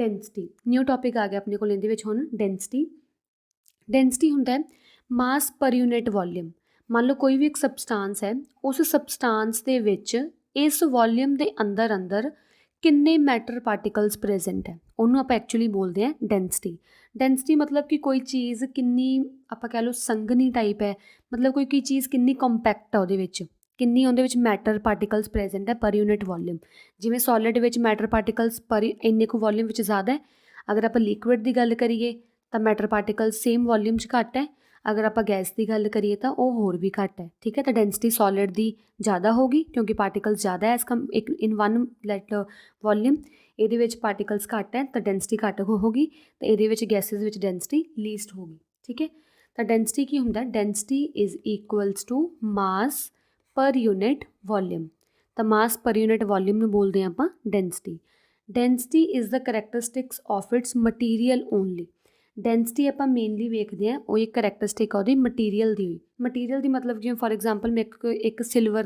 Density. New topic ਆ ਗਿਆ ਆਪਣੇ ਕੋਲ ਇਹਦੇ ਵਿੱਚ ਹੁਣ ਡੈਂਸਿਟੀ। ਡੈਂਸਿਟੀ ਹੁੰਦਾ ਹੈ ਮਾਸ ਪਰ ਯੂਨਿਟ ਵੋਲੀਅਮ। ਮੰਨ ਲਓ ਕੋਈ ਵੀ ਇੱਕ ਸਬਸਟਾਂਸ ਹੈ, ਉਸ ਸਬਸਟਾਂਸ ਦੇ ਵਿੱਚ ਇਸ ਵੋਲੀਅਮ ਦੇ ਅੰਦਰ ਅੰਦਰ ਕਿੰਨੇ ਮੈਟਰ ਪਾਰਟੀਕਲਸ ਪ੍ਰੈਜ਼ੈਂਟ ਹੈ, ਉਹਨੂੰ ਆਪਾਂ ਐਕਚੁਅਲੀ ਬੋਲਦੇ ਹਾਂ ਡੈਂਸਿਟੀ। ਡੈਂਸਿਟੀ ਮਤਲਬ ਕਿ ਕੋਈ ਚੀਜ਼ ਕਿੰਨੀ ਆਪਾਂ ਕਹਿ ਲਓ ਸੰਘਣੀ ਟਾਈਪ ਹੈ, ਮਤਲਬ ਕੋਈ ਚੀਜ਼ ਕਿੰਨੀ ਕੰਪੈਕਟ ਆ, ਉਹਦੇ ਵਿੱਚ ਕਿੰਨੀ ਉਹਦੇ ਵਿੱਚ ਮੈਟਰ ਪਾਰਟੀਕਲਸ ਪ੍ਰੈਜ਼ੈਂਟ ਹੈ ਪਰ ਯੂਨਿਟ ਵੋਲੀਅਮ। ਜਿਵੇਂ ਸੋਲਿਡ ਵਿੱਚ ਮੈਟਰ ਪਾਰਟੀਕਲਸ ਪਰ ਇੰਨੇ ਕੁ ਵੋਲੀਅਮ ਵਿੱਚ ਜ਼ਿਆਦਾ ਹੈ, ਅਗਰ ਆਪਾਂ ਲਿਕੁਇਡ ਦੀ ਗੱਲ ਕਰੀਏ ਤਾਂ ਮੈਟਰ ਪਾਰਟੀਕਲ ਸੇਮ ਵੋਲੀਅਮ 'ਚ ਘੱਟ ਹੈ, ਅਗਰ ਆਪਾਂ ਗੈਸ ਦੀ ਗੱਲ ਕਰੀਏ ਤਾਂ ਉਹ ਹੋਰ ਵੀ ਘੱਟ ਹੈ। ਠੀਕ ਹੈ, ਤਾਂ ਡੈਂਸਿਟੀ ਸੋਲਿਡ ਦੀ ਜ਼ਿਆਦਾ ਹੋਗੀ ਕਿਉਂਕਿ ਪਾਰਟੀਕਲਸ ਜ਼ਿਆਦਾ ਹੈ ਇੱਕ ਇਨ ਵਨ ਲੈਟ ਵੋਲੀਅਮ। ਇਹਦੇ ਵਿੱਚ ਪਾਰਟੀਕਲਸ ਘੱਟ ਹੈ ਤਾਂ ਡੈਂਸਿਟੀ ਘੱਟ ਹੋਗੀ, ਅਤੇ ਇਹਦੇ ਵਿੱਚ ਗੈਸਿਸ ਵਿੱਚ ਡੈਂਸਿਟੀ ਲੀਸਟ ਹੋਗੀ। ਠੀਕ ਹੈ, ਤਾਂ ਡੈਂਸਿਟੀ ਕੀ ਹੁੰਦਾ, ਡੈਂਸਿਟੀ ਇਜ਼ ਇਕੁਅਲਸ ਟੂ ਮਾਸ ਪਰ ਯੂਨਿਟ ਵੋਲੀਅਮ। ਤਾਂ ਮਾਸ ਪਰ ਯੂਨਿਟ ਵੋਲੀਅਮ ਨੂੰ ਬੋਲਦੇ ਹਾਂ ਆਪਾਂ density. Density is the characteristics of its material only. Density ਆਪਾਂ ਮੇਨਲੀ ਵੇਖਦੇ ਹਾਂ ਉਹ ਇੱਕ ਕਰੈਕਟਰਿਸਟਿਕ ਆ ਉਹਦੀ ਮਟੀਰੀਅਲ ਦੀ। ਮਟੀਰੀਅਲ ਦੀ ਮਤਲਬ ਜਿਵੇਂ ਫੋਰ ਐਗਜ਼ਾਮਪਲ ਮੇਰੇ ਕੋਲ ਇੱਕ ਸਿਲਵਰ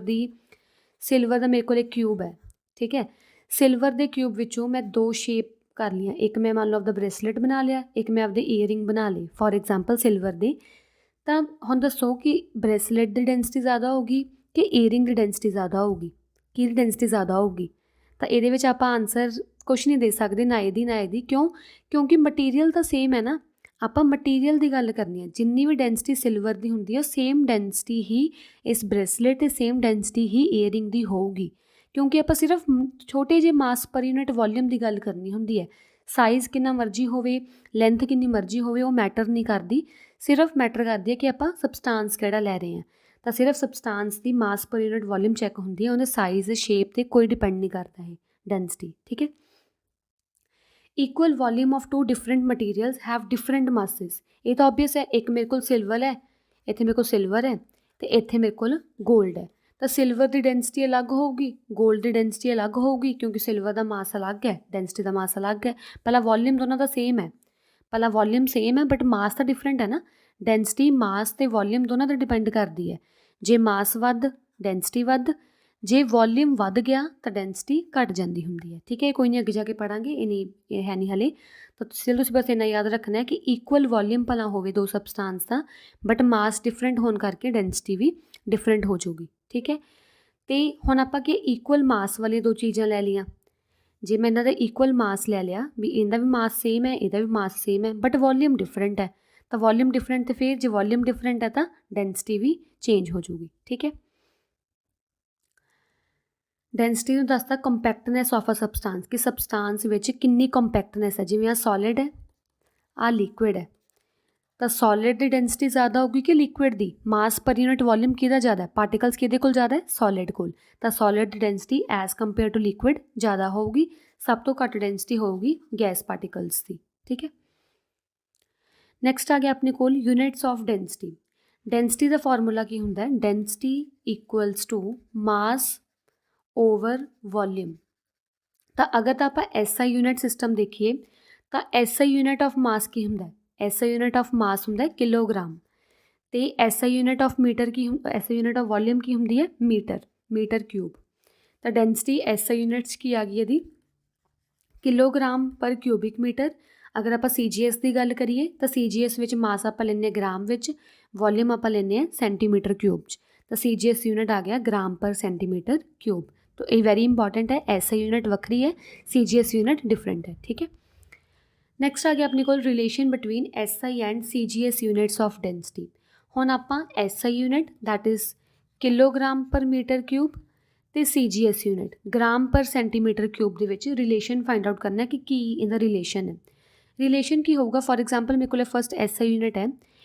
ਦਾ ਮੇਰੇ ਕੋਲ ਇੱਕ ਕਿਊਬ ਹੈ। ਠੀਕ ਹੈ, ਸਿਲਵਰ ਦੇ ਕਿਊਬ ਵਿੱਚੋਂ ਮੈਂ ਦੋ ਸ਼ੇਪ ਕਰ ਲਈਆਂ, ਇੱਕ ਮੈਂ ਮੰਨ ਲਓ ਆਪਦਾ ਬ੍ਰੇਸਲੇਟ ਬਣਾ ਲਿਆ, ਇੱਕ ਮੈਂ ਆਪਦੇ ਈਅਰਿੰਗ ਬਣਾ ਲਈ ਫੋਰ ਐਗਜ਼ਾਮਪਲ ਸਿਲਵਰ ਦੇ। ਤਾਂ ਹੁਣ ਦੱਸੋ ਕਿ ਬ੍ਰੇਸਲੇਟ ਦੀ ਡੈਂਸਿਟੀ ਜ਼ਿਆਦਾ ਹੋਊਗੀ ਕਿ ਈਅਰਿੰਗ ਦੀ ਡੈਂਸਿਟੀ ਜ਼ਿਆਦਾ ਹੋਊਗੀ, ਕਿਹਦੀ ਡੈਂਸਿਟੀ ਜ਼ਿਆਦਾ ਹੋਊਗੀ? ਤਾਂ ਇਹਦੇ ਵਿੱਚ ਆਪਾਂ ਆਨਸਰ ਕੁਛ ਨਹੀਂ ਦੇ ਸਕਦੇ, ਨਾ ਇਹਦੀ ਕਿਉਂ? ਕਿਉਂਕਿ ਮਟੀਰੀਅਲ ਤਾਂ ਸੇਮ ਹੈ ਨਾ, ਆਪਾਂ ਮਟੀਰੀਅਲ ਦੀ ਗੱਲ ਕਰਨੀ ਹੈ। ਜਿੰਨੀ ਵੀ ਡੈਂਸਿਟੀ ਸਿਲਵਰ ਦੀ ਹੁੰਦੀ ਹੈ ਸੇਮ ਡੈਂਸਿਟੀ ਹੀ ਇਸ ਬ੍ਰੇਸਲੇਟ ਅਤੇ ਸੇਮ ਡੈਂਸਿਟੀ ਹੀ ਈਅਰਿੰਗ ਦੀ ਹੋਊਗੀ, ਕਿਉਂਕਿ ਆਪਾਂ ਸਿਰਫ ਛੋਟੇ ਜਿਹੇ ਮਾਸ ਪਰ ਯੂਨਿਟ ਵੋਲੀਅਮ ਦੀ ਗੱਲ ਕਰਨੀ ਹੁੰਦੀ ਹੈ। ਸਾਈਜ਼ ਕਿੰਨਾ ਮਰਜ਼ੀ ਹੋਵੇ, ਲੈਂਥ ਕਿੰਨੀ ਮਰਜ਼ੀ ਹੋਵੇ, ਉਹ ਮੈਟਰ ਨਹੀਂ ਕਰਦੀ, ਸਿਰਫ ਮੈਟਰ ਕਰਦੀ ਹੈ ਕਿ ਆਪਾਂ ਸਬਸਟਾਂਸ ਕਿਹੜਾ ਲੈ ਰਹੇ ਹਾਂ। ਤਾਂ ਸਿਰਫ ਸਬਸਟਾਂਸ ਦੀ ਮਾਸ ਪਰ ਯੂਨਿਟ ਵੋਲੀਅਮ ਚੈੱਕ ਹੁੰਦੀ ਹੈ, ਉਹਦੇ ਸਾਈਜ਼ ਸ਼ੇਪ 'ਤੇ ਕੋਈ ਡਿਪੈਂਡ ਨਹੀਂ ਕਰਦਾ ਹੈ ਡੈਂਸਿਟੀ। ਠੀਕ ਹੈ, equal volume of two different materials have different masses. ਇਹ ਤਾਂ ਓਬਵੀਅਸ ਹੈ, ਇੱਕ ਮੇਰੇ ਕੋਲ ਸਿਲਵਰ ਹੈ, ਇੱਥੇ ਮੇਰੇ ਕੋਲ ਸਿਲਵਰ ਹੈ ਅਤੇ ਇੱਥੇ ਮੇਰੇ ਕੋਲ ਗੋਲਡ ਹੈ। ਤਾਂ ਸਿਲਵਰ ਦੀ ਡੈਂਸਿਟੀ ਅਲੱਗ ਹੋਊਗੀ, ਗੋਲਡ ਦੀ ਡੈਂਸਿਟੀ ਅਲੱਗ ਹੋਊਗੀ, ਕਿਉਂਕਿ ਸਿਲਵਰ ਦਾ ਮਾਸ ਅਲੱਗ ਹੈ, ਡੈਂਸਿਟੀ ਦਾ ਮਾਸ ਅਲੱਗ ਹੈ। ਪਹਿਲਾਂ ਵੋਲੀਅਮ ਦੋਨਾਂ ਦਾ ਸੇਮ ਹੈ, ਬਟ ਮਾਸ ਤਾਂ ਡਿਫਰੈਂਟ ਹੈ ਨਾ। ਡੈਂਸਿਟੀ ਮਾਸ ਅਤੇ ਵੋਲੀਅਮ ਦੋਨਾਂ 'ਤੇ ਡਿਪੈਂਡ ਕਰਦੀ ਹੈ। ਜੇ ਮਾਸ ਵੱਧ ਡੈਂਸਿਟੀ ਵੱਧ, ਜੇ ਵੋਲੀਅਮ ਵੱਧ ਗਿਆ ਤਾਂ ਡੈਂਸਿਟੀ ਘੱਟ ਜਾਂਦੀ ਹੁੰਦੀ ਹੈ। ਠੀਕ ਹੈ, ਕੋਈ ਨਹੀਂ ਅੱਗੇ ਜਾ ਕੇ ਪੜ੍ਹਾਂਗੇ, ਇਹ ਹੈ ਨਹੀਂ ਹਾਲੇ। ਤਾਂ ਤੁਸੀਂ ਬਸ ਇੰਨਾ ਯਾਦ ਰੱਖਣਾ ਹੈ ਕਿ ਇਕੁਅਲ ਵੋਲੀਅਮ ਭਲਾ ਹੋਵੇ ਦੋ substance the, but mass different ਹੋਣ ਕਰਕੇ ਡੈਂਸਿਟੀ ਵੀ ਡਿਫਰੈਂਟ ਹੋ ਜਾਊਗੀ। ਠੀਕ ਹੈ, ਅਤੇ ਹੁਣ ਆਪਾਂ ਕਿ ਇਕੁਅਲ ਮਾਸ ਵਾਲੀਆਂ ਦੋ ਚੀਜ਼ਾਂ ਲੈ ਲਈਆਂ। ਜੇ ਮੈਂ ਇਹਨਾਂ ਦਾ ਇਕੁਅਲ ਮਾਸ ਲੈ ਲਿਆ ਵੀ ਇਹਦਾ ਵੀ ਮਾਸ ਸੇਮ ਹੈ, ਇਹਦਾ ਵੀ ਮਾਸ ਸੇਮ ਹੈ, ਬਟ ਵੋਲੀਅਮ ਡਿਫਰੈਂਟ ਹੈ, ਤਾਂ ਵੋਲੀਅਮ ਡਿਫਰੈਂਟ, ਅਤੇ ਫਿਰ ਜੇ ਵੋਲੀਅਮ ਡਿਫਰੈਂਟ ਹੈ ਤਾਂ ਡੈਂਸਿਟੀ ਵੀ ਚੇਂਜ ਹੋ ਜਾਊਗੀ। ਠੀਕ ਹੈ, ਡੈਂਸਿਟੀ ਨੂੰ ਦੱਸਦਾ ਕੰਪੈਕਟਨੈਸ ਆਫ ਅ ਸਬਸਟਾਂਸ, ਕਿ ਸਬਸਟਾਂਸ ਵਿੱਚ ਕਿੰਨੀ ਕੰਪੈਕਟਨੈਸ ਹੈ। ਜਿਵੇਂ ਆਹ ਸੋਲਿਡ ਹੈ, ਆਹ ਲਿਕੁਇਡ ਹੈ, ਤਾਂ ਸੋਲਿਡ ਦੀ ਡੈਂਸਿਟੀ ਜ਼ਿਆਦਾ ਹੋਊਗੀ ਕਿ ਲਿਕੁਇਡ ਦੀ? ਮਾਸ ਪਰ ਯੂਨਿਟ ਵੋਲੀਅਮ ਕਿਹਦਾ ਜ਼ਿਆਦਾ? ਪਾਰਟੀਕਲਸ ਕਿਹਦੇ ਕੋਲ ਜ਼ਿਆਦਾ ਹੈ? ਸੋਲਿਡ ਕੋਲ। ਤਾਂ ਸੋਲਿਡ ਦੀ density as compare to liquid ਜ਼ਿਆਦਾ ਹੋਊਗੀ। ਸਭ ਤੋਂ ਘੱਟ ਡੈਂਸਿਟੀ ਹੋਊਗੀ ਗੈਸ ਪਾਰਟੀਕਲਸ ਦੀ। ਠੀਕ ਹੈ, ਨੈਕਸਟ ਆ ਗਿਆ ਆਪਣੇ ਕੋਲ ਯੂਨਿਟਸ ਆਫ ਡੈਂਸਿਟੀ। ਡੈਂਸਿਟੀ ਦਾ ਫਾਰਮੂਲਾ ਕੀ ਹੁੰਦਾ? Density equals to mass over volume. ਤਾਂ ਅਗਰ ਤਾਂ ਆਪਾਂ SI ਯੂਨਿਟ ਸਿਸਟਮ ਦੇਖੀਏ ਤਾਂ SI ਯੂਨਿਟ ਆਫ ਮਾਸ ਕੀ ਹੁੰਦਾ? SI ਯੂਨਿਟ ਆਫ ਮਾਸ ਹੁੰਦਾ ਕਿਲੋਗ੍ਰਾਮ, ਅਤੇ SI ਯੂਨਿਟ ਆਫ ਮੀਟਰ ਕੀ SI ਯੂਨਿਟ ਆਫ ਵੋਲੀਅਮ ਕੀ ਹੁੰਦੀ ਹੈ? Metre cube. ਤਾਂ ਡੈਂਸਿਟੀ SI ਯੂਨਿਟਸ ਕੀ ਆ ਗਈ ਇਹਦੀ? ਕਿਲੋਗ੍ਰਾਮ ਪਰ ਕਿਊਬਿਕ ਮੀਟਰ। ਅਗਰ ਆਪਾਂ CGS ਦੀ ਗੱਲ ਕਰੀਏ ਤਾਂ CGS ਵਿੱਚ ਮਾਸ ਆਪਾਂ ਲੈਂਦੇ ਗ੍ਰਾਮ ਵਿੱਚ, ਵੋਲੀਅਮ ਆਪਾਂ ਲੈਂਦੇ ਹਾਂ ਸੈਂਟੀਮੀਟਰ ਕਿਊਬ 'ਚ। ਤਾਂ CGS ਯੂਨਿਟ ਆ ਗਿਆ ਗ੍ਰਾਮ ਪਰ ਸੈਂਟੀਮੀਟਰ ਕਿਊਬ। ਤਾਂ ਇਹ ਵੈਰੀ ਇੰਪੋਰਟੈਂਟ ਹੈ, SI ਯੂਨਿਟ ਵੱਖਰੀ ਹੈ, CGS ਯੂਨਿਟ ਡਿਫਰੈਂਟ ਹੈ। ਠੀਕ ਹੈ, ਨੈਕਸਟ ਆ ਗਿਆ ਆਪਣੇ ਕੋਲ relation between SI and CGS units of density. ਹੁਣ ਆਪਾਂ SI unit that is kilogram per metre cube ਅਤੇ CGS unit gram per centimetre cube ਦੇ ਵਿੱਚ ਰਿਲੇਸ਼ਨ ਫਾਈਂਡ ਆਊਟ ਕਰਨਾ ਕਿ ਕੀ ਇਹਦਾ ਰਿਲੇਸ਼ਨ ਹੈ। ਰਿਲੇਸ਼ਨ ਕੀ ਹੋਊਗਾ? ਫੋਰ ਐਗਜ਼ਾਮਪਲ ਮੇਰੇ ਕੋਲ ਫਸਟ SI ਯੂਨਿਟ ਹੈ,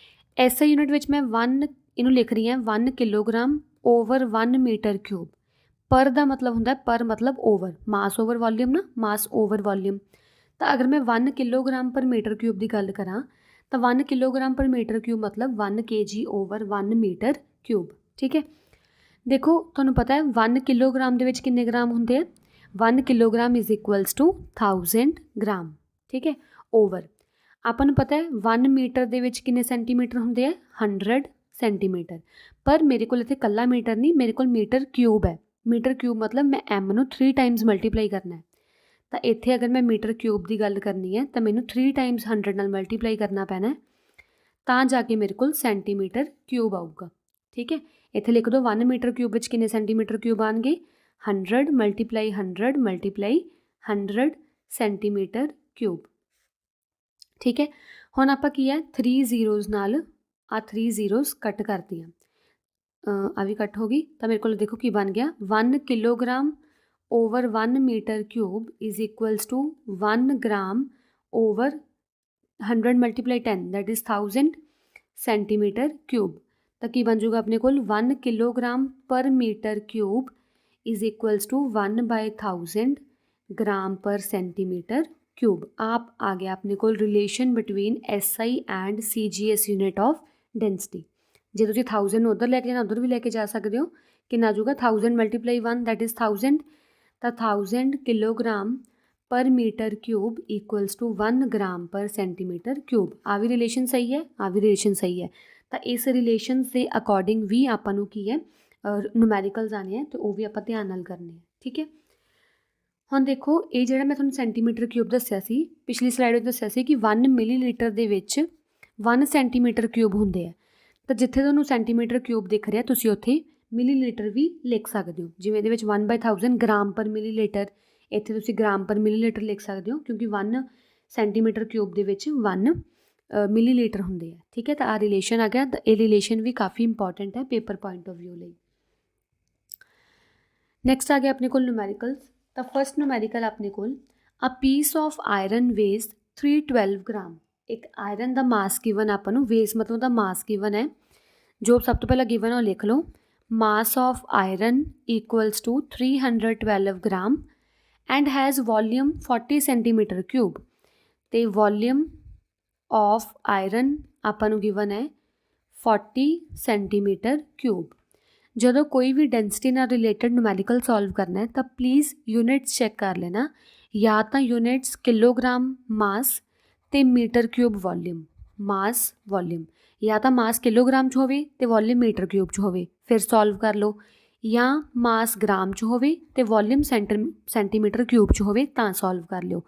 SI ਯੂਨਿਟ ਵਿੱਚ ਮੈਂ ਇਹਨੂੰ ਲਿਖ ਰਹੀ ਹਾਂ 1 ਕਿਲੋਗ੍ਰਾਮ ਓਵਰ 1 ਮੀਟਰ ਕਿਊਬ। ਪਰ ਦਾ ਮਤਲਬ ਹੁੰਦਾ, ਪਰ ਮਤਲਬ ਓਵਰ, ਮਾਸ ਓਵਰ ਵੋਲੀਅਮ ਨਾ, ਮਾਸ ਓਵਰ ਵੋਲੀਅਮ। ਤਾਂ ਅਗਰ ਮੈਂ 1 ਕਿਲੋਗ੍ਰਾਮ ਪਰ ਮੀਟਰ ਕਿਊਬ ਦੀ ਗੱਲ ਕਰਾਂ ਤਾਂ 1 ਕਿਲੋਗ੍ਰਾਮ ਪਰ ਮੀਟਰ ਕਿਊਬ ਮਤਲਬ 1 kg ਓਵਰ 1 ਮੀਟਰ ਕਿਊਬ। ਠੀਕ ਹੈ, ਦੇਖੋ ਤੁਹਾਨੂੰ ਪਤਾ ਹੈ 1 ਕਿਲੋਗ੍ਰਾਮ ਦੇ ਵਿੱਚ ਕਿੰਨੇ ਗ੍ਰਾਮ ਹੁੰਦੇ ਆ? 1 kilogram is equals to 1000 gram. ਠੀਕ ਹੈ, ਓਵਰ ਆਪਾਂ ਨੂੰ ਪਤਾ ਹੈ 1 ਮੀਟਰ ਦੇ ਵਿੱਚ ਕਿੰਨੇ ਸੈਂਟੀਮੀਟਰ ਹੁੰਦੇ ਆ? 100 ਸੈਂਟੀਮੀਟਰ। ਪਰ ਮੇਰੇ ਕੋਲ ਇੱਥੇ ਇਕੱਲਾ ਮੀਟਰ ਨਹੀਂ, ਮੇਰੇ ਕੋਲ ਮੀਟਰ ਕਿਊਬ ਹੈ। ਮੀਟਰ ਕਿਊਬ ਮਤਲਬ ਮੈਂ M ਨੂੰ 3 ਟਾਈਮਸ ਮਲਟੀਪਲਾਈ ਕਰਨਾ ਹੈ। ਤਾਂ ਇੱਥੇ ਅਗਰ ਮੈਂ ਮੀਟਰ ਕਿਊਬ ਦੀ ਗੱਲ ਕਰਨੀ ਹੈ ਤਾਂ ਮੈਨੂੰ 3 ਟਾਈਮਸ 100 ਨਾਲ ਮਲਟੀਪਲਾਈ ਕਰਨਾ ਪੈਣਾ ਹੈ, ਤਾਂ ਜਾ ਕੇ ਮੇਰੇ ਕੋਲ ਸੈਂਟੀਮੀਟਰ ਕਿਊਬ ਆਊਗਾ। ਠੀਕ ਹੈ, ਇੱਥੇ ਲਿਖ ਦਿਓ 1 ਮੀਟਰ ਕਿਊਬ ਵਿੱਚ ਕਿੰਨੇ ਸੈਂਟੀਮੀਟਰ ਕਿਊਬ ਆਉਣਗੇ, 100 ਮਲਟੀਪਲਾਈ 100 ਮਲਟੀਪਲਾਈ 100 ਸੈਂਟੀਮੀਟਰ ਕਿਊਬ। ਠੀਕ ਹੈ, ਹੁਣ ਆਪਾਂ ਕੀ ਹੈ 3 ਜ਼ੀਰੋਜ਼ ਨਾਲ ਆ 3 ਜ਼ੀਰੋਜ਼ ਕੱਟ ਕਰਦੀ ਹਾਂ, ਆ ਵੀ ਕੱਟ ਹੋ ਗਈ। ਤਾਂ ਮੇਰੇ ਕੋਲ ਦੇਖੋ ਕੀ ਬਣ ਗਿਆ, 1 kilogram over 1 metre cube is equals to 1 gram over 100 multiply 10 that is 1000 centimetre cube. ਤਾਂ ਕੀ ਬਣ ਜਾਊਗਾ ਆਪਣੇ ਕੋਲ 1 kilogram per metre cube is equals to 1/1000 gram per centimetre cube. ਆਪ ਆ ਗਿਆ ਆਪਣੇ ਕੋਲ relation between SI and CGS unit of density. ਜੇ ਤੁਸੀਂ 1000 ਨੂੰ ਉੱਧਰ ਲੈ ਕੇ ਜਾਣਾ ਉੱਧਰ ਵੀ ਲੈ ਕੇ ਜਾ ਸਕਦੇ ਹੋ। ਕਿੰਨਾ ਆ ਜਾਊਗਾ 1000 ਮਲਟੀਪਲਾਈ 1 ਦੈਟ ਇਜ਼ 1000, ਤਾਂ 1000 kilogram per metre cube equals to 1 gram per centimetre cube. ਆ ਵੀ ਰਿਲੇਸ਼ਨ ਸਹੀ ਹੈ, ਆ ਵੀ ਰਿਲੇਸ਼ਨ ਸਹੀ ਹੈ। ਤਾਂ ਇਸ ਰਿਲੇਸ਼ਨ ਦੇ ਅਕੋਰਡਿੰਗ ਵੀ ਆਪਾਂ ਨੂੰ ਕੀ ਹੈ ਨੂਮੈਰੀਕਲਸ ਆਉਣੇ ਹੈ, ਅਤੇ ਉਹ ਵੀ ਆਪਾਂ ਧਿਆਨ ਨਾਲ ਕਰਨੇ ਹੈ। ਠੀਕ ਹੈ, ਹੁਣ ਦੇਖੋ ਇਹ ਜਿਹੜਾ ਮੈਂ ਤੁਹਾਨੂੰ ਸੈਂਟੀਮੀਟਰ ਕਿਊਬ ਦੱਸਿਆ ਸੀ, ਪਿਛਲੀ ਸਲਾਈਡ ਵਿੱਚ ਦੱਸਿਆ ਸੀ ਕਿ 1 ਮਿਲੀਲੀਟਰ ਦੇ ਵਿੱਚ 1 ਸੈਂਟੀਮੀਟਰ ਕਿਊਬ ਹੁੰਦੇ ਆ। ਤਾਂ ਜਿੱਥੇ ਤੁਹਾਨੂੰ ਸੈਂਟੀਮੀਟਰ ਕਿਊਬ ਦਿਖ ਰਿਹਾ ਤੁਸੀਂ ਉੱਥੇ ਮਿਲੀਲੀਟਰ ਵੀ ਲਿਖ ਸਕਦੇ ਹੋ। ਜਿਵੇਂ ਇਹਦੇ ਵਿੱਚ 1/1000 ਗ੍ਰਾਮ ਪਰ ਮਿਲੀਲੀਟਰ, ਇੱਥੇ ਤੁਸੀਂ ਗ੍ਰਾਮ ਪਰ ਮਿਲੀਲੀਟਰ ਲਿਖ ਸਕਦੇ ਹੋ, ਕਿਉਂਕਿ 1 ਸੈਂਟੀਮੀਟਰ ਕਿਊਬ ਦੇ ਵਿੱਚ 1 ਮਿਲੀਲੀਟਰ ਹੁੰਦੇ ਆ। ਠੀਕ ਹੈ, ਤਾਂ ਆਹ ਰਿਲੇਸ਼ਨ ਆ ਗਿਆ। ਤਾਂ ਇਹ ਰਿਲੇਸ਼ਨ ਵੀ ਕਾਫੀ ਇੰਪੋਰਟੈਂਟ ਹੈ ਪੇਪਰ ਪੁਆਇੰਟ ਆਫ ਵਿਊ ਲਈ। ਨੈਕਸਟ ਆ ਗਿਆ ਆਪਣੇ ਕੋਲ ਨੂਮੈਰੀਕਲਸ। ਤਾਂ ਫਸਟ ਨੂਮੈਰੀਕਲ ਆਪਣੇ ਕੋਲ a piece of iron weighs 312 gram. ਇੱਕ ਆਇਰਨ ਦਾ ਮਾਸ ਗਿਵਨ ਆਪਾਂ ਨੂੰ, ਵੇਜ਼ ਮਤਲਬ ਦਾ ਮਾਸ ਗਿਵਨ ਹੈ, ਜੋ ਸਭ ਤੋਂ ਪਹਿਲਾਂ ਗਿਵਨ ਉਹ ਲਿਖ ਲਓ, mass of iron equals to 312 gram and has volume 40 centimetre cube. ਅਤੇ ਵੋਲੀਅਮ ਆਫ ਆਇਰਨ ਆਪਾਂ ਨੂੰ ਗਿਵਨ ਹੈ 40 ਸੈਂਟੀਮੀਟਰ ਕਿਊਬ। ਜਦੋਂ ਕੋਈ ਵੀ ਡੈਂਸਿਟੀ ਨਾਲ ਰਿਲੇਟਡ ਨੂਮੈਰੀਕਲ ਸੋਲਵ ਕਰਨਾ ਹੈ ਤਾਂ ਪਲੀਜ਼ ਯੂਨਿਟਸ ਚੈੱਕ ਕਰ ਲੈਣਾ, ਜਾਂ ਤਾਂ ਯੂਨਿਟਸ ਕਿਲੋਗ੍ਰਾਮ ਮਾਸ ਅਤੇ ਮੀਟਰ ਕਿਊਬ ਵੋਲੀਅਮ, ਮਾਸ ਵੋਲੀਅਮ, ਜਾਂ ਤਾਂ ਮਾਸ ਕਿਲੋਗ੍ਰਾਮ 'ਚ ਹੋਵੇ ਅਤੇ ਵੋਲੀਅਮ ਮੀਟਰ ਕਿਊਬ 'ਚ ਹੋਵੇ, ਫਿਰ ਸੋਲਵ ਕਰ ਲਓ, ਜਾਂ ਮਾਸ ਗ੍ਰਾਮ 'ਚ ਹੋਵੇ ਅਤੇ ਵੋਲੀਅਮ ਸੈਂਟੀਮੀਟਰ ਕਿਊਬ 'ਚ ਹੋਵੇ ਤਾਂ ਸੋਲਵ ਕਰ ਲਿਓ।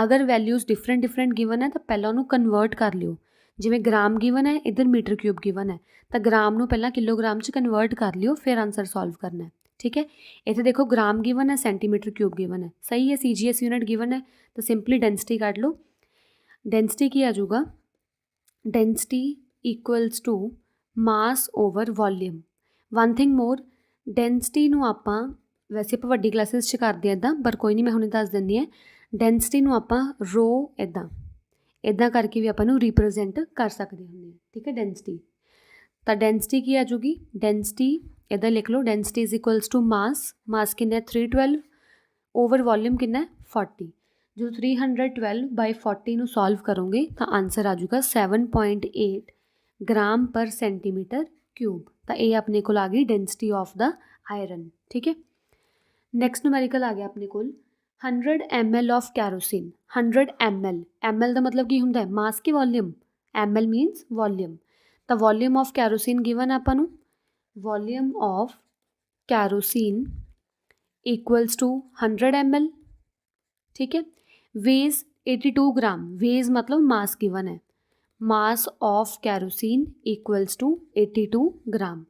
ਅਗਰ ਵੈਲਿਊਜ਼ ਡਿਫਰੈਂਟ ਗਿਵਨ ਹੈ ਤਾਂ ਪਹਿਲਾਂ ਉਹਨੂੰ ਕਨਵਰਟ ਕਰ ਲਿਓ। ਜਿਵੇਂ ਗ੍ਰਾਮ ਗਿਵਨ ਹੈ, ਇੱਧਰ ਮੀਟਰ ਕਿਊਬ ਗਿਵਨ ਹੈ, ਤਾਂ ਗ੍ਰਾਮ ਨੂੰ ਪਹਿਲਾਂ ਕਿਲੋਗ੍ਰਾਮ 'ਚ ਕਨਵਰਟ ਕਰ ਲਿਓ, ਫਿਰ ਆਨਸਰ ਸੋਲਵ ਕਰਨਾ ਹੈ। ਠੀਕ ਹੈ, ਇੱਥੇ ਦੇਖੋ ਗ੍ਰਾਮ ਗਿਵਨ ਹੈ, ਸੈਂਟੀਮੀਟਰ ਕਿਊਬ ਗਿਵਨ ਹੈ, ਸਹੀ ਹੈ। CGS ਯੂਨਿਟ ਗਿਵਨ ਹੈ ਤਾਂ ਸਿੰਪਲੀ ਡੈਂਸਿਟੀ ਕੱਢ ਲਓ। ਡੈਂਸਿਟੀ ਕੀ ਆ ਜਾਊਗਾ, density equals to mass over volume. One thing more, density ਨੂੰ ਆਪਾਂ ਵੈਸੇ ਆਪਾਂ ਵੱਡੀ ਕਲਾਸਿਸ 'ਚ ਕਰਦੇ ਹਾਂ ਇੱਦਾਂ, ਪਰ ਕੋਈ ਨਹੀਂ, ਮੈਂ ਹੁਣੇ ਦੱਸ ਦਿੰਦੀ ਹਾਂ। ਡੈਂਸਿਟੀ ਨੂੰ ਆਪਾਂ ਰੋ ਇੱਦਾਂ ਕਰਕੇ ਵੀ ਆਪਾਂ ਨੂੰ ਰਿਪਰੈਜ਼ੈਂਟ ਕਰ ਸਕਦੇ ਹੁੰਦੇ ਹਾਂ। ਠੀਕ ਹੈ, ਡੈਂਸਿਟੀ, ਤਾਂ ਡੈਂਸਿਟੀ ਕੀ ਆ ਜਾਊਗੀ, ਡੈਂਸਿਟੀ ਇੱਦਾਂ ਲਿਖ ਲਓ, ਡੈਂਸਿਟੀ ਇਜ਼ ਇਕੁਅਲਸ ਟੂ ਮਾਸ ਕਿੰਨਾ 312 ਓਵਰ ਵੋਲੀਅਮ ਕਿੰਨਾ 40। ਜਦੋਂ 312/40 ਨੂੰ ਸੋਲਵ ਕਰੋਗੇ ਤਾਂ ਆਨਸਰ ਆ ਜਾਊਗਾ 7.8 ਗ੍ਰਾਮ ਪਰ ਸੈਂਟੀਮੀਟਰ ਕਿਊਬ। ਤਾਂ ਇਹ ਆਪਣੇ ਕੋਲ ਆ ਗਈ ਡੈਂਸਿਟੀ ਆਫ ਦਾ ਆਇਰਨ। ਠੀਕ ਹੈ, ਨੈਕਸਟ ਨੂਮੈਰੀਕਲ ਆ ਗਿਆ ਆਪਣੇ ਕੋਲ 100 ml ਆਫ ਕੈਰੋਸਿਨ। 100 ml ਦਾ ਮਤਲਬ ਕੀ ਹੁੰਦਾ ਹੈ, ਮਾਸ ਕੀ ਵੋਲੀਅਮ, ml ਮੀਨਸ ਵੋਲੀਅਮ। ਤਾਂ ਵੋਲੀਅਮ ਆਫ ਕੈਰੋਸਿਨ ਗਿਵਨ ਆਪਾਂ ਨੂੰ, volume of kerosene equals to 100 ml। ਠੀਕ ਹੈ, ਵੇਜ਼ 82 ਗ੍ਰਾਮ, ਵੇਜ਼ ਮਤਲਬ ਮਾਸ ਗਿਵਨ ਹੈ, mass of kerosene equals to 82 gram.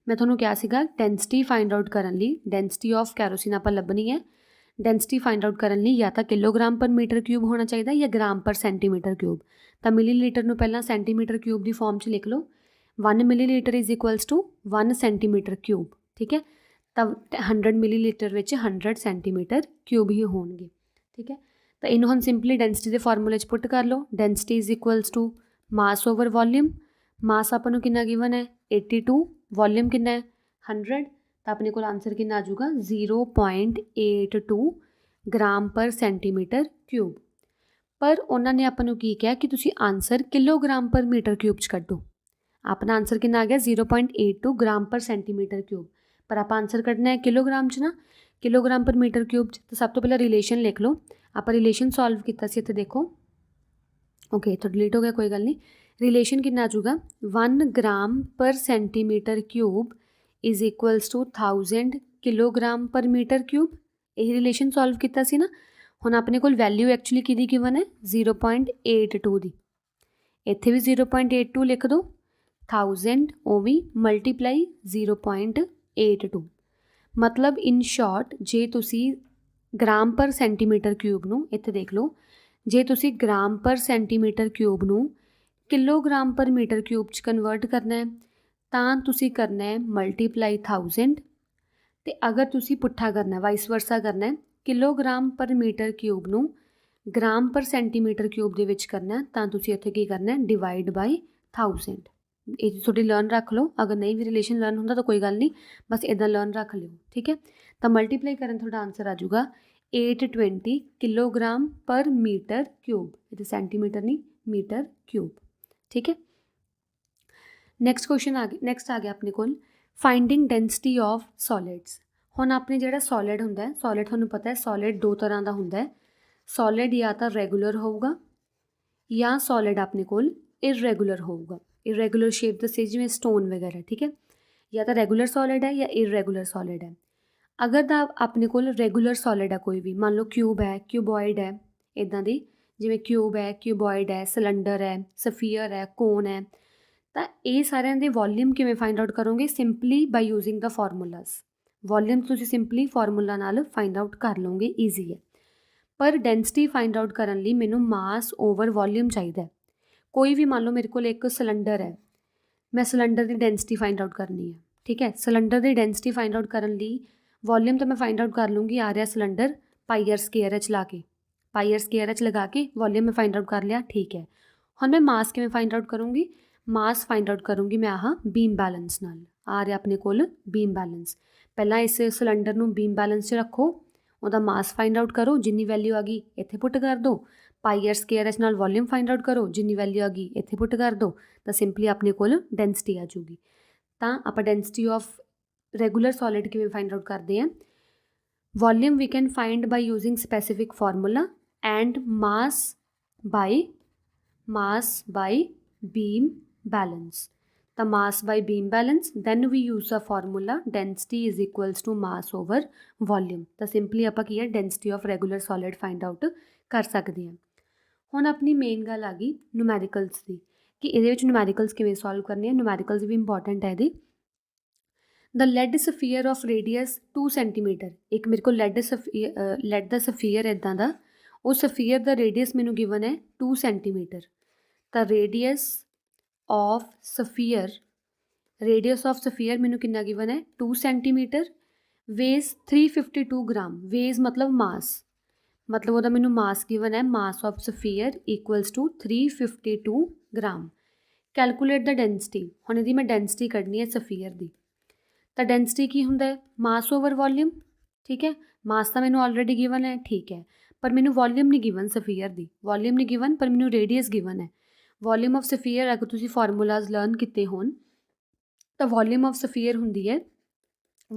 ਮੈਂ ਤੁਹਾਨੂੰ ਕਿਹਾ ਸੀਗਾ ਡੈਂਸਿਟੀ ਫਾਈਂਡ ਆਊਟ ਕਰਨ ਲਈ, ਡੈਂਸਿਟੀ ਆਫ ਕੈਰੋਸਿਨ ਆਪਾਂ ਲੱਭਣੀ ਹੈ। ਡੈਂਸਿਟੀ ਫਾਈਂਡ ਆਊਟ ਕਰਨ ਲਈ ਜਾਂ ਤਾਂ ਕਿਲੋਗ੍ਰਾਮ ਪਰ ਮੀਟਰ ਕਿਊਬ ਹੋਣਾ ਚਾਹੀਦਾ ਜਾਂ ਗ੍ਰਾਮ ਪਰ ਸੈਂਟੀਮੀਟਰ ਕਿਊਬ। ਤਾਂ ਮਿਲੀਲੀਟਰ ਨੂੰ ਪਹਿਲਾਂ ਸੈਂਟੀਮੀਟਰ ਕਿਊਬ ਦੀ ਫਾਰਮ 'ਚ ਲਿਖ ਲਓ, 1 millilitre is equals to 1 centimetre cube. ਠੀਕ ਹੈ, ਤਾਂ 100 ਮਿਲੀਲੀਟਰ ਵਿੱਚ 100 ਸੈਂਟੀਮੀਟਰ ਕਿਊਬ ਹੀ ਹੋਣਗੇ। ਠੀਕ ਹੈ, ਤਾਂ ਇਹਨੂੰ ਹੁਣ ਸਿੰਪਲੀ ਡੈਂਸਿਟੀ ਦੇ ਫਾਰਮੂਲੇ 'ਚ ਪੁੱਟ ਕਰ ਲਓ। Density is equals to mass over volume. Mass ਆਪਾਂ ਨੂੰ ਕਿੰਨਾ ਗਿਵਨ ਹੈ 82, ਵੋਲੀਅਮ ਕਿੰਨਾ ਹੈ 100, ਤਾਂ ਆਪਣੇ ਕੋਲ ਆਨਸਰ ਕਿੰਨਾ ਆ ਜਾਊਗਾ 0.82 ਗ੍ਰਾਮ ਪਰ ਸੈਂਟੀਮੀਟਰ ਕਿਊਬ। ਪਰ ਉਹਨਾਂ ਨੇ ਆਪਾਂ ਨੂੰ ਕੀ ਕਿਹਾ ਕਿ ਤੁਸੀਂ answer kilogram per metre cube 'ਚ ਕੱਢੋ। ਆਪਣਾ ਆਨਸਰ ਕਿੰਨਾ ਆ ਗਿਆ 0.82 ਗ੍ਰਾਮ ਪਰ ਸੈਂਟੀਮੀਟਰ ਕਿਊਬ, ਪਰ ਆਪਾਂ ਆਨਸਰ ਕੱਢਣਾ ਹੈ ਕਿਲੋਗ੍ਰਾਮ 'ਚ ਨਾ, ਕਿਲੋਗ੍ਰਾਮ ਪਰ ਮੀਟਰ ਕਿਊਬ 'ਚ। ਤਾਂ ਸਭ ਤੋਂ ਪਹਿਲਾਂ ਰਿਲੇਸ਼ਨ ਲਿਖ ਲਓ। ਆਪਾਂ ਰਿਲੇਸ਼ਨ ਸੋਲਵ ਕੀਤਾ ਸੀ, ਇੱਥੇ ਦੇਖੋ, ਓਕੇ ਇੱਥੋਂ ਡਿਲੀਟ ਹੋ ਗਿਆ, ਕੋਈ ਗੱਲ ਨਹੀਂ। ਰਿਲੇਸ਼ਨ ਕਿੰਨਾ ਆ ਜਾਊਗਾ 1 gram per centimetre cube is equals to 1000 kilogram per metre cube. ਇਹ ਰਿਲੇਸ਼ਨ ਸੋਲਵ ਕੀਤਾ ਸੀ ਨਾ, ਹੁਣ ਆਪਣੇ ਕੋਲ ਵੈਲਿਊ ਐਕਚੁਅਲੀ ਕਿਹਦੀ ਗਿਵਨ ਹੈ 0.82 ਦੀ, ਇੱਥੇ ਵੀ 0.82 ਲਿਖ ਦਿਓ, 1000 ਉਹ ਵੀ ਮਲਟੀਪਲਾਈ 0.82। ਮਤਲਬ ਇਨ ਸ਼ਾਰਟ ਜੇ ਤੁਸੀਂ ਗ੍ਰਾਮ ਪਰ ਸੈਂਟੀਮੀਟਰ ਕਿਊਬ ਨੂੰ, ਇੱਥੇ ਦੇਖ ਲਓ, ਜੇ ਤੁਸੀਂ ਗ੍ਰਾਮ ਪਰ ਸੈਂਟੀਮੀਟਰ ਕਿਊਬ ਨੂੰ ਕਿਲੋਗ੍ਰਾਮ ਪਰ ਮੀਟਰ ਕਿਊਬ 'ਚ ਕਨਵਰਟ ਕਰਨਾ ਹੈ ਤਾਂ ਤੁਸੀਂ ਕਰਨਾ ਹੈ ਮਲਟੀਪਲਾਈ 1000, ਅਤੇ ਅਗਰ ਤੁਸੀਂ ਪੁੱਠਾ ਕਰਨਾ ਵਾਈਸ ਵਰਸਾ ਕਰਨਾ ਹੈ ਕਿਲੋਗ੍ਰਾਮ ਪਰ ਮੀਟਰ ਕਿਊਬ ਨੂੰ ਗ੍ਰਾਮ ਪਰ ਸੈਂਟੀਮੀਟਰ ਕਿਊਬ ਦੇ ਵਿੱਚ ਕਰਨਾ ਤਾਂ ਤੁਸੀਂ ਇੱਥੇ ਕੀ ਕਰਨਾ ਡਿਵਾਈਡ ਬਾਈ 1000। ਇਹ ਤੁਹਾਡੀ ਲਰਨ ਰੱਖ ਲਓ, ਅਗਰ ਨਹੀਂ ਵੀ ਰਿਲੇਸ਼ਨ ਲਰਨ ਹੁੰਦਾ ਤਾਂ ਕੋਈ ਗੱਲ ਨਹੀਂ, ਬਸ ਇੱਦਾਂ ਲਰਨ ਰੱਖ ਲਿਓ, ਠੀਕ ਹੈ। ਤਾਂ ਮਲਟੀਪਲਾਈ ਕਰਨ ਤੁਹਾਡਾ ਆਨਸਰ ਆ ਜਾਊਗਾ 820 ਕਿਲੋਗ੍ਰਾਮ ਪਰ ਮੀਟਰ ਕਿਊਬ, ਇਹ ਸੈਂਟੀਮੀਟਰ ਨਹੀਂ ਮੀਟਰ ਕਿਊਬ, ਠੀਕ ਹੈ। ਨੈਕਸਟ ਕੁਐਸਚਨ ਨੈਕਸਟ ਆ ਗਿਆ ਆਪਣੇ ਕੋਲ ਫਾਈਂਡਿੰਗ ਡੈਂਸਿਟੀ ਆਫ ਸੋਲਿਡਸ। ਹੁਣ ਆਪਣੇ ਜਿਹੜਾ ਸੋਲਿਡ ਹੁੰਦਾ ਹੈ, ਸੋਲਿਡ ਤੁਹਾਨੂੰ ਪਤਾ ਹੈ ਸੋਲਿਡ ਦੋ ਤਰ੍ਹਾਂ ਦਾ ਹੁੰਦਾ ਹੈ, ਸੋਲਿਡ ਜਾਂ ਤਾਂ ਰੈਗੂਲਰ ਹੋਊਗਾ ਜਾਂ ਸੋਲਿਡ ਆਪਣੇ ਕੋਲ ਇਰਰੈਗੂਲਰ ਹੋਊਗਾ। ਇਰਰੈਗੂਲਰ ਸ਼ੇਪ ਦੱਸੇ ਜਿਵੇਂ ਸਟੋਨ ਵਗੈਰਾ, ਠੀਕ ਹੈ, ਜਾਂ ਤਾਂ ਰੈਗੂਲਰ ਸੋਲਿਡ ਹੈ ਜਾਂ ਇਰਰੈਗੂਲਰ ਸੋਲਿਡ ਹੈ। ਅਗਰ ਤਾਂ ਆਪਣੇ ਕੋਲ ਰੈਗੂਲਰ ਸੋਲਿਡ ਹੈ ਕੋਈ ਵੀ, ਮੰਨ ਲਓ ਕਿਊਬ ਹੈ, ਕਿਊਬੋਇਡ ਹੈ, ਇੱਦਾਂ ਦੀ ਜਿਵੇਂ ਕਿਊਬ ਹੈ, ਕਿਊਬੋਇਡ ਹੈ, ਸਿਲੰਡਰ ਹੈ, ਸਫੀਅਰ ਹੈ, ਕੋਨ ਹੈ, ਤਾਂ ਇਹ ਸਾਰਿਆਂ ਦੇ ਵੋਲੀਅਮ ਕਿਵੇਂ ਫਾਈਂਡ ਆਊਟ ਕਰੋਗੇ ਸਿੰਪਲੀ ਬਾਈ ਯੂਜ਼ਿੰਗ ਦਾ ਫਾਰਮੂਲਾਜ਼। ਵੋਲੀਅਮ ਤੁਸੀਂ ਸਿੰਪਲੀ ਫਾਰਮੂਲਾ ਨਾਲ ਫਾਈਂਡ ਆਊਟ ਕਰ ਲਓਗੇ, ਈਜ਼ੀ ਹੈ। ਪਰ ਡੈਂਸਿਟੀ ਫਾਈਂਡ ਆਊਟ ਕਰਨ ਲਈ ਮੈਨੂੰ ਮਾਸ ਓਵਰ ਵੋਲੀਅਮ ਚਾਹੀਦਾ ਹੈ। ਕੋਈ ਵੀ ਮੰਨ ਲਓ ਮੇਰੇ ਕੋਲ ਇੱਕ ਸਿਲੰਡਰ ਹੈ, ਮੈਂ ਸਿਲੰਡਰ ਦੀ ਡੈਂਸਿਟੀ ਫਾਈਂਡ ਆਊਟ ਕਰਨੀ ਹੈ, ਠੀਕ ਹੈ। ਸਿਲੰਡਰ ਦੀ ਡੈਂਸਿਟੀ ਫਾਈਂਡ ਆਊਟ ਕਰਨ ਲਈ ਵੋਲੀਅਮ ਤਾਂ ਮੈਂ ਫਾਈਂਡ ਆਊਟ ਕਰ ਲੂੰਗੀ, ਆ ਰਿਹਾ ਸਿਲੰਡਰ ਪਾਈ ਆਰ ਸਕੇਅਰ ਐਚ ਲਾ ਕੇ, ਪਾਈ ਆਰ ਸਕੇਅਰ ਐਚ ਲਗਾ ਕੇ ਵੋਲੀਅਮ ਮੈਂ ਫਾਈਂਡ ਆਊਟ ਕਰ ਲਿਆ, ਠੀਕ ਹੈ। ਹੁਣ ਮੈਂ ਮਾਸ ਕਿਵੇਂ ਫਾਈਂਡ ਆਊਟ ਕਰੂੰਗੀ, ਮਾਸ ਫਾਈਂਡ ਆਊਟ ਕਰੂੰਗੀ ਮੈਂ ਬੀਮ ਬੈਲੈਂਸ ਨਾਲ। ਆ ਰਿਹਾ ਆਪਣੇ ਕੋਲ ਬੀਮ ਬੈਲੈਂਸ, ਪਹਿਲਾਂ ਇਸ ਸਿਲੰਡਰ ਨੂੰ ਬੀਮ ਬੈਲੈਂਸ 'ਚ ਰੱਖੋ, ਉਹਦਾ ਮਾਸ ਫਾਈਂਡ ਆਊਟ ਕਰੋ, ਜਿੰਨੀ ਵੈਲਿਊ ਆ ਗਈ ਇੱਥੇ ਪੁੱਟ ਕਰ ਦਿਓ, ਪਾਈ ਆਰ ਸਕੇਅਰ ਐਚ ਨਾਲ ਵੋਲੀਅਮ ਫਾਈਂਡ ਆਊਟ ਕਰੋ, ਜਿੰਨੀ ਵੈਲਿਊ ਆ ਗਈ ਇੱਥੇ ਪੁੱਟ ਕਰ ਦਿਓ, ਤਾਂ ਸਿੰਪਲੀ ਆਪਣੇ ਕੋਲ ਡੈਂਸਿਟੀ ਆ ਜੂਗੀ। ਤਾਂ ਆਪਾਂ ਡੈਂਸਿਟੀ ਆਫ ਰੈਗੂਲਰ ਸੋਲਿਡ ਕਿਵੇਂ ਫਾਈਂਡ ਆਊਟ ਕਰਦੇ ਹਾਂ, volume we can find by using specific formula and mass by beam balance, the mass by beam balance, then we use the formula density is equals to mass over volume। ਤਾਂ simply ਆਪਾਂ ਕੀ ਹੈ density of regular solid find out ਕਰ ਸਕਦੇ ਹਾਂ। ਹੁਣ ਆਪਣੀ main ਗੱਲ ਆ ਗਈ ਨਿਊਮੈਰੀਕਲਸ ਦੀ, ਕਿ ਇਹਦੇ ਵਿੱਚ ਨਿਊਮੈਰੀਕਲਸ ਕਿਵੇਂ ਸੋਲਵ ਕਰਨੇ ਆ। ਨਿਊਮੈਰੀਕਲਸ ਵੀ ਇੰਪੋਰਟੈਂਟ ਹੈ ਇਹਦੀ। The lead sphere of radius 2 centimetre, ਇੱਕ ਮੇਰੇ ਕੋਲ ਲੈਡ ਦਾ ਸਫੀਅਰ ਇੱਦਾਂ ਦਾ, ਉਹ ਸਫੀਅਰ ਦਾ ਰੇਡੀਅਸ ਮੈਨੂੰ ਗਿਵਨ ਹੈ 2 ਸੈਂਟੀਮੀਟਰ। ਤਾਂ ਰੇਡੀਅਸ ਆਫ ਸਫੀਅਰ ਮੈਨੂੰ ਕਿੰਨਾ ਗਿਵਨ ਹੈ 2 ਸੈਂਟੀਮੀਟਰ, ਵੇਜ਼ 352 ਗ੍ਰਾਮ, ਵੇਜ਼ ਮਤਲਬ ਮਾਸ, ਮਤਲਬ ਉਹਦਾ ਮੈਨੂੰ ਮਾਸ ਗਿਵਨ ਹੈ, mass of sphere equals to 352 gram. Calculate the density, ਹੁਣ ਇਹਦੀ ਮੈਂ ਡੈਂਸਿਟੀ ਕੱਢਣੀ ਹੈ ਸਫੀਅਰ ਦੀ। ਤਾਂ ਡੈਂਸਿਟੀ ਕੀ ਹੁੰਦਾ ਹੈ, ਮਾਸ ਓਵਰ ਵੋਲੀਅਮ, ਠੀਕ ਹੈ। ਮਾਸ ਤਾਂ ਮੈਨੂੰ ਆਲਰੇਡੀ ਗਿਵਨ ਹੈ, ਠੀਕ ਹੈ, ਪਰ ਮੈਨੂੰ ਵੋਲੀਅਮ ਨਹੀਂ ਗਿਵਨ ਸਫੀਅਰ ਦੀ, ਵੋਲੀਅਮ ਨਹੀਂ ਗਿਵਨ, ਪਰ ਮੈਨੂੰ ਰੇਡੀਅਸ ਗਿਵਨ ਹੈ। ਵੋਲੀਅਮ ਆਫ ਸਫੀਅਰ ਅਗਰ ਤੁਸੀਂ ਫਾਰਮੂਲਾਜ਼ ਲਰਨ ਕੀਤੇ ਹੋਣ ਤਾਂ ਵੋਲੀਅਮ ਆਫ ਸਫੀਅਰ ਹੁੰਦੀ ਹੈ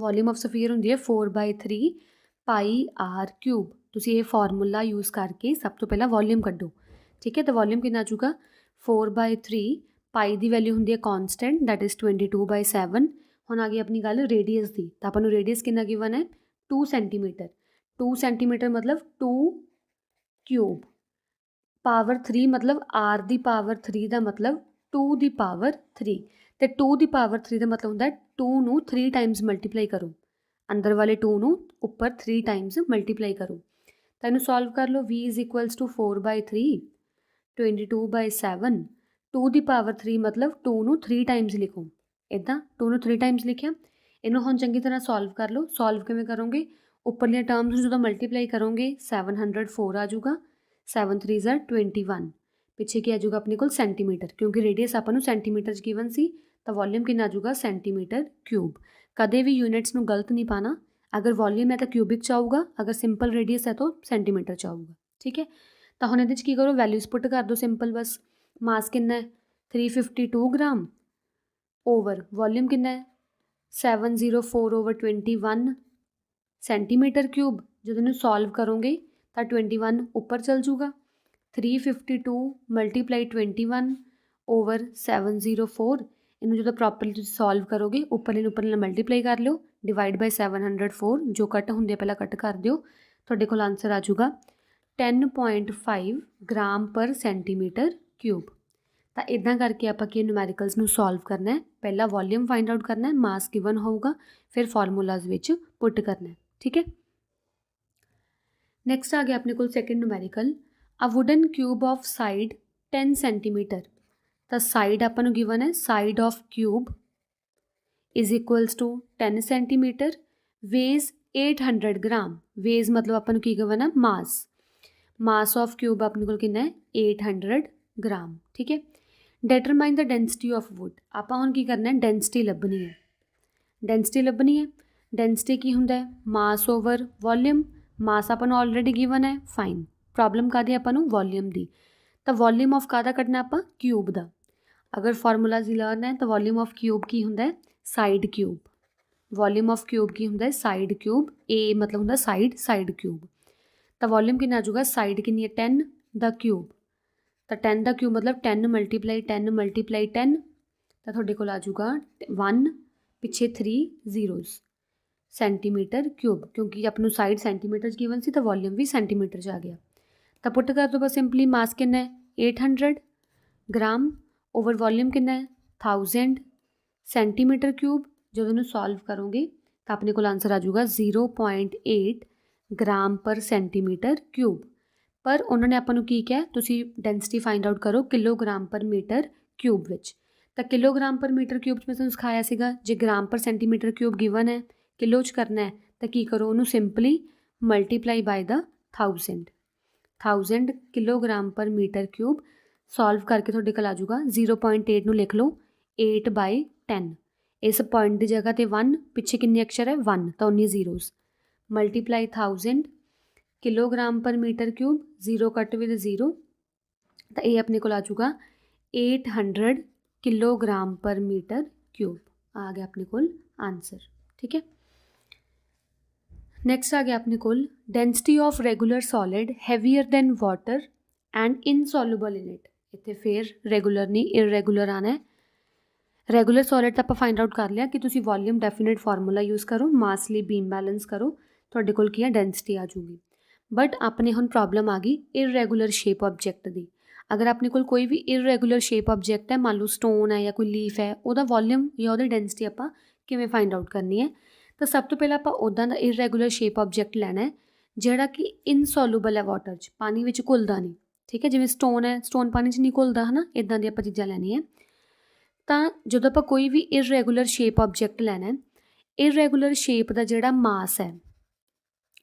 4/3 ਪਾਈ ਆਰ ਕਿਊਬ। ਤੁਸੀਂ ਇਹ ਫਾਰਮੂਲਾ ਯੂਜ਼ ਕਰਕੇ ਸਭ ਤੋਂ ਪਹਿਲਾਂ ਵੋਲੀਅਮ ਕੱਢੋ, ਠੀਕ ਹੈ। ਤਾਂ ਵੋਲੀਅਮ ਕਿੰਨਾ ਆ ਜਾਊਗਾ 4/3, ਪਾਈ ਦੀ ਵੈਲਿਊ ਹੁੰਦੀ ਹੈ ਕੌਨਸਟੈਂਟ, ਦੈਟ ਇਜ਼ 22/7। ਹੁਣ ਆ ਗਈ ਆਪਣੀ ਗੱਲ ਰੇਡੀਅਸ ਦੀ, ਤਾਂ ਆਪਾਂ ਨੂੰ ਰੇਡੀਅਸ ਕਿੰਨਾ ਗਿਵਨ ਹੈ 2 ਸੈਂਟੀਮੀਟਰ। 2 ਸੈਂਟੀਮੀਟਰ ਮਤਲਬ 2 ਕਿਊਬ, ਪਾਵਰ 3 ਮਤਲਬ r ਦੀ ਪਾਵਰ 3 ਦਾ ਮਤਲਬ 2 ਦੀ ਪਾਵਰ 3, ਅਤੇ 2 ਦੀ ਪਾਵਰ 3 ਦਾ ਮਤਲਬ ਹੁੰਦਾ 2 ਨੂੰ 3 ਟਾਈਮਸ ਮਲਟੀਪਲਾਈ ਕਰੋ, ਅੰਦਰ ਵਾਲੇ 2 ਨੂੰ ਉੱਪਰ 3 ਟਾਈਮਸ ਮਲਟੀਪਲਾਈ ਕਰੋ। ਤਾਂ ਇਹਨੂੰ ਸੋਲਵ ਕਰ ਲਓ, v is equals to 4/3 22/7, 2 the power 3 ਮਤਲਬ 2 ਨੂੰ 3 ਟਾਈਮਸ ਲਿਖੋ, ਇੱਦਾਂ 2 ਨੂੰ 3 ਟਾਈਮਸ ਲਿਖਿਆ। ਇਹਨੂੰ ਹੁਣ ਚੰਗੀ ਤਰ੍ਹਾਂ ਸੋਲਵ ਕਰ ਲਓ। ਸੋਲਵ ਕਿਵੇਂ ਕਰੋਗੇ, ਉੱਪਰਲੀਆਂ ਟਰਮਸ ਨੂੰ ਜਦੋਂ ਮਲਟੀਪਲਾਈ ਕਰੋਗੇ 704 ਆ ਜਾਊਗਾ, 7 3 21, ਪਿੱਛੇ ਕੀ ਆ ਜਾਊਗਾ ਆਪਣੇ ਕੋਲ ਸੈਂਟੀਮੀਟਰ, ਕਿਉਂਕਿ ਰੇਡੀਅਸ ਆਪਾਂ ਨੂੰ ਸੈਂਟੀਮੀਟਰ 'ਚ ਗਿਵਨ ਸੀ, ਤਾਂ ਵੋਲੀਅਮ ਕਿੰਨਾ ਆ ਜਾਊਗਾ ਸੈਂਟੀਮੀਟਰ ਕਿਊਬ। ਕਦੇ ਵੀ ਯੂਨਿਟਸ ਨੂੰ ਗਲਤ ਨਹੀਂ ਪਾਣਾ, ਅਗਰ ਵੋਲੀਅਮ ਹੈ ਤਾਂ ਕਿਊਬਿਕ 'ਚ ਆਊਗਾ, ਅਗਰ ਸਿੰਪਲ ਰੇਡੀਅਸ ਹੈ ਤਾਂ ਸੈਂਟੀਮੀਟਰ 'ਚ ਆਊਗਾ, ਠੀਕ ਹੈ। ਤਾਂ ਹੁਣ ਇਹਦੇ 'ਚ ਕੀ ਕਰੋ, ਵੈਲਿਊਜ਼ ਪੁੱਟ ਕਰ ਦਿਓ ਸਿੰਪਲ, ਬਸ ਮਾਸ ਕਿੰਨਾ ਹੈ 352 ਗ੍ਰਾਮ ਓਵਰ ਵੋਲੀਅਮ ਕਿੰਨਾ ਹੈ 704/21 ਸੈਂਟੀਮੀਟਰ ਕਿਊਬ। ਜਦੋਂ ਇਹਨੂੰ ਸੋਲਵ ਕਰੋਗੇ ਤਾਂ 21 ਉੱਪਰ ਚੱਲ ਜੂਗਾ, 352 ਮਲਟੀਪਲਾਈ 21 ਓਵਰ 704। ਇਹਨੂੰ ਜਦੋਂ ਪ੍ਰੋਪਰਲੀ ਤੁਸੀਂ ਸੋਲਵ ਕਰੋਗੇ ਉੱਪਰਲੇ ਨਾਲ ਮਲਟੀਪਲਾਈ ਕਰ ਲਿਓ, ਡਿਵਾਈਡ ਬਾਈ 704, ਜੋ ਕੱਟ ਹੁੰਦੇ ਪਹਿਲਾਂ ਕੱਟ ਕਰ ਦਿਓ, ਤੁਹਾਡੇ ਕੋਲ ਆਨਸਰ ਆ ਜਾਊਗਾ 10.5 ਗ੍ਰਾਮ ਪਰ ਸੈਂਟੀਮੀਟਰ ਕਿਊਬ। ਤਾਂ ਇੱਦਾਂ ਕਰਕੇ ਆਪਾਂ ਕੀ ਨਿਊਮੈਰੀਕਲਸ ਨੂੰ ਸੋਲਵ ਕਰਨਾ ਹੈ। ਪਹਿਲਾਂ ਵੋਲੀਅਮ ਫਾਈਂਡ ਆਊਟ ਕਰਨਾ ਹੈ, ਮਾਸ ਗਿਵਨ ਹੋਊਗਾ, ਫਿਰ ਫਾਰਮੂਲਾਜ਼ ਵਿੱਚ ਪੁੱਟ ਕਰਨਾ ਹੈ। ਠੀਕ ਹੈ। ਨੈਕਸਟ ਆ ਗਿਆ ਆਪਣੇ ਕੋਲ second numerical, a wooden cube of side 10 centimetre. ਤਾਂ ਸਾਈਡ ਆਪਾਂ ਨੂੰ ਗਿਵਨ ਹੈ, side of cube is equals to 10 centimetre, weighs 800 gram. Weighs ਮਤਲਬ ਆਪਾਂ ਨੂੰ ਕੀ ਗਿਵਨ ਹੈ, ਮਾਸ। ਮਾਸ ਆਫ ਕਿਊਬ ਆਪਣੇ ਕੋਲ ਕਿੰਨਾ ਹੈ, 800 ਗ੍ਰਾਮ। ਠੀਕ ਹੈ। ਡੈਟਰਮਾਈਨ ਦ ਡੈਂਸਿਟੀ ਆਫ ਵੁੱਡ। ਆਪਾਂ ਹੁਣ ਕੀ ਕਰਨਾ ਹੈ, ਡੈਂਸਿਟੀ ਲੱਭਣੀ ਹੈ। ਡੈਂਸਿਟੀ ਲੱਭਣੀ ਹੈ। ਡੈਂਸਿਟੀ ਕੀ ਹੁੰਦਾ ਹੈ, ਮਾਸ ਓਵਰ ਵੋਲੀਅਮ। ਮਾਸ ਆਪਾਂ ਨੂੰ ਆਲਰੇਡੀ ਗਿਵਨ ਹੈ, ਫਾਈਨ। ਪ੍ਰੋਬਲਮ ਕਾਹਦੀ ਆਪਾਂ ਨੂੰ, ਵੋਲੀਅਮ ਦੀ। ਤਾਂ ਵੋਲੀਅਮ ਆਫ ਕਾਹਦਾ ਕੱਢਣਾ ਆਪਾਂ, ਕਿਊਬ ਦਾ। ਅਗਰ ਫਾਰਮੂਲਾਜ਼ ਹੀ ਲਰਨ ਹੈ ਤਾਂ ਵੋਲੀਅਮ ਆਫ ਕਿਊਬ ਕੀ ਹੁੰਦਾ ਹੈ, side cube. Volume of cube ਕੀ ਹੁੰਦਾ ਹੈ, ਸਾਈਡ ਕਿਊਬ। ਏ ਮਤਲਬ ਹੁੰਦਾ ਸਾਈਡ, ਸਾਈਡ ਕਿਊਬ। ਤਾਂ ਵੋਲੀਅਮ ਕਿੰਨਾ ਆ ਜਾਊਗਾ, ਸਾਈਡ ਕਿੰਨੀ ਹੈ 10 ਦਾ ਕਿਊਬ। ਤਾਂ 10 ਦਾ ਕਿਊਬ ਮਤਲਬ 10 ਮਲਟੀਪਲਾਈ 10 ਮਲਟੀਪਲਾਈ 10, ਤਾਂ ਤੁਹਾਡੇ ਕੋਲ ਆ ਜਾਊਗਾ 1 ਪਿੱਛੇ 3 ਜ਼ੀਰੋਜ਼ ਸੈਂਟੀਮੀਟਰ ਕਿਊਬ। ਕਿਉਂਕਿ ਆਪ ਨੂੰ ਸਾਈਡ ਸੈਂਟੀਮੀਟਰ 'ਚ ਗਿਵਨ ਸੀ ਤਾਂ ਵੋਲੀਅਮ ਵੀ ਸੈਂਟੀਮੀਟਰ 'ਚ ਆ ਗਿਆ। ਤਾਂ ਪੁੱਟ ਕਰ ਦੋ ਬਸ ਸਿੰਪਲੀ। ਮਾਸ ਕਿੰਨਾ ਹੈ, 800 ਗ੍ਰਾਮ ਓਵਰ ਵੋਲੀਅਮ ਕਿੰਨਾ ਹੈ, 1000 ਸੈਂਟੀਮੀਟਰ ਕਿਊਬ। ਜਦੋਂ ਇਹਨੂੰ ਸੋਲਵ ਕਰੋਗੇ ਤਾਂ ਆਪਣੇ ਕੋਲ ਆਂਸਰ ਆ ਜਾਊਗਾ 0.8 ਗ੍ਰਾਮ ਪਰ ਸੈਂਟੀਮੀਟਰ ਕਿਊਬ। ਪਰ ਉਹਨਾਂ ਨੇ ਆਪਾਂ ਨੂੰ ਕੀ ਕਿਹਾ, ਤੁਸੀਂ ਡੈਂਸਿਟੀ ਫਾਈਂਡ ਆਊਟ ਕਰੋ ਕਿਲੋਗ੍ਰਾਮ ਪਰ ਮੀਟਰ ਕਿਊਬ ਵਿੱਚ। ਤਾਂ ਕਿਲੋਗ੍ਰਾਮ ਪਰ ਮੀਟਰ ਕਿਊਬ 'ਚ ਮੈਂ ਤੁਹਾਨੂੰ ਸਿਖਾਇਆ ਸੀਗਾ, ਜੇ gram per centimetre cube given ਹੈ, ਕਿਲੋ 'ਚ ਕਰਨਾ ਹੈ ਤਾਂ ਕੀ ਕਰੋ, ਉਹਨੂੰ ਸਿੰਪਲੀ ਮਲਟੀਪਲਾਈ ਬਾਈ ਦਾ 1000 kilogram per metre cube. Solve ਕਰਕੇ ਤੁਹਾਡੇ ਕੋਲ ਆ ਜਾਊਗਾ 0.8 ਨੂੰ ਲਿਖ ਲਓ 8/10। ਇਸ ਪੁਆਇੰਟ ਦੀ ਜਗ੍ਹਾ 'ਤੇ 1, ਪਿੱਛੇ ਕਿੰਨੇ ਅਕਸ਼ਰ ਹੈ 1, ਤਾਂ 19 zeros multiply 1000 kilogram per metre cube, 0 ਕੱਟ ਵਿਦ 0, ਤਾਂ ਇਹ ਆਪਣੇ ਕੋਲ ਆ ਜਾਊਗਾ 800 ਕਿਲੋਗ੍ਰਾਮ ਪਰ ਮੀਟਰ ਕਿਊਬ। ਆ ਗਿਆ ਆਪਣੇ ਕੋਲ ਆਂਸਰ। ਠੀਕ ਹੈ। ਨੈਕਸਟ ਆ ਗਿਆ ਆਪਣੇ ਕੋਲ, density of regular solid heavier than water and insoluble in it. ਇੱਥੇ ਫੇਰ ਰੈਗੂਲਰ ਨਹੀਂ, ਇਰਰੈਗੂਲਰ ਆਉਣਾ ਹੈ। ਰੈਗੂਲਰ ਸੋਲਿਡ ਤਾਂ ਆਪਾਂ ਫਾਈਂਡ ਆਊਟ ਕਰ ਲਿਆ ਕਿ ਤੁਸੀਂ ਵੋਲੀਅਮ ਡੈਫੀਨੇਟ ਫਾਰਮੂਲਾ ਯੂਜ਼ ਕਰੋ, ਮਾਸ ਲਈ ਬੀਮ ਬੈਲੈਂਸ ਕਰੋ, ਤੁਹਾਡੇ ਕੋਲ ਕੀ ਹੈ, ਡੈਂਸਿਟੀ ਆ ਜੂਗੀ। ਬਟ ਆਪਣੇ ਹੁਣ ਪ੍ਰੋਬਲਮ ਆ ਗਈ ਇਰਰੈਗੂਲਰ ਸ਼ੇਪ ਆਬਜੈਕਟ ਦੀ। ਅਗਰ ਆਪਣੇ ਕੋਲ ਕੋਈ ਵੀ ਇਰਰੈਗੂਲਰ ਸ਼ੇਪ ਆਬਜੈਕਟ ਹੈ, ਮੰਨ ਲਓ ਸਟੋਨ ਹੈ ਜਾਂ ਕੋਈ ਲੀਫ ਹੈ, ਉਹਦਾ ਵੋਲੀਅਮ ਜਾਂ ਉਹਦੀ ਡੈਂਸਿਟੀ ਆਪਾਂ ਕਿਵੇਂ ਫਾਈਂਡ ਆਊਟ ਕਰਨੀ ਹੈ। ਤਾਂ ਸਭ ਤੋਂ ਪਹਿਲਾਂ ਆਪਾਂ ਉੱਦਾਂ ਦਾ ਇਰਰੈਗੂਲਰ ਸ਼ੇਪ ਆਬਜੈਕਟ ਲੈਣਾ ਹੈ ਜਿਹੜਾ ਕਿ ਇਨਸੋਲੂਬਲ ਹੈ ਵਾਟਰ 'ਚ, ਪਾਣੀ ਵਿੱਚ ਘੁਲਦਾ ਨਹੀਂ। ਠੀਕ ਹੈ। ਜਿਵੇਂ ਸਟੋਨ ਹੈ, ਸਟੋਨ ਪਾਣੀ 'ਚ ਨਹੀਂ ਘੁਲਦਾ, ਹੈ ਨਾ, ਇੱਦਾਂ ਦੀ ਆਪਾਂ ਚੀਜ਼ਾਂ ਲੈਣੀਆਂ। ਤਾਂ ਜਦੋਂ ਆਪਾਂ ਕੋਈ ਵੀ ਇਰਰੈਗੂਲਰ ਸ਼ੇਪ ਆਬਜੈਕਟ ਲੈਣਾ ਹੈ, ਇਰਰੈਗੂਲਰ ਸ਼ੇਪ ਦਾ ਜਿਹੜਾ ਮਾਸ ਹੈ,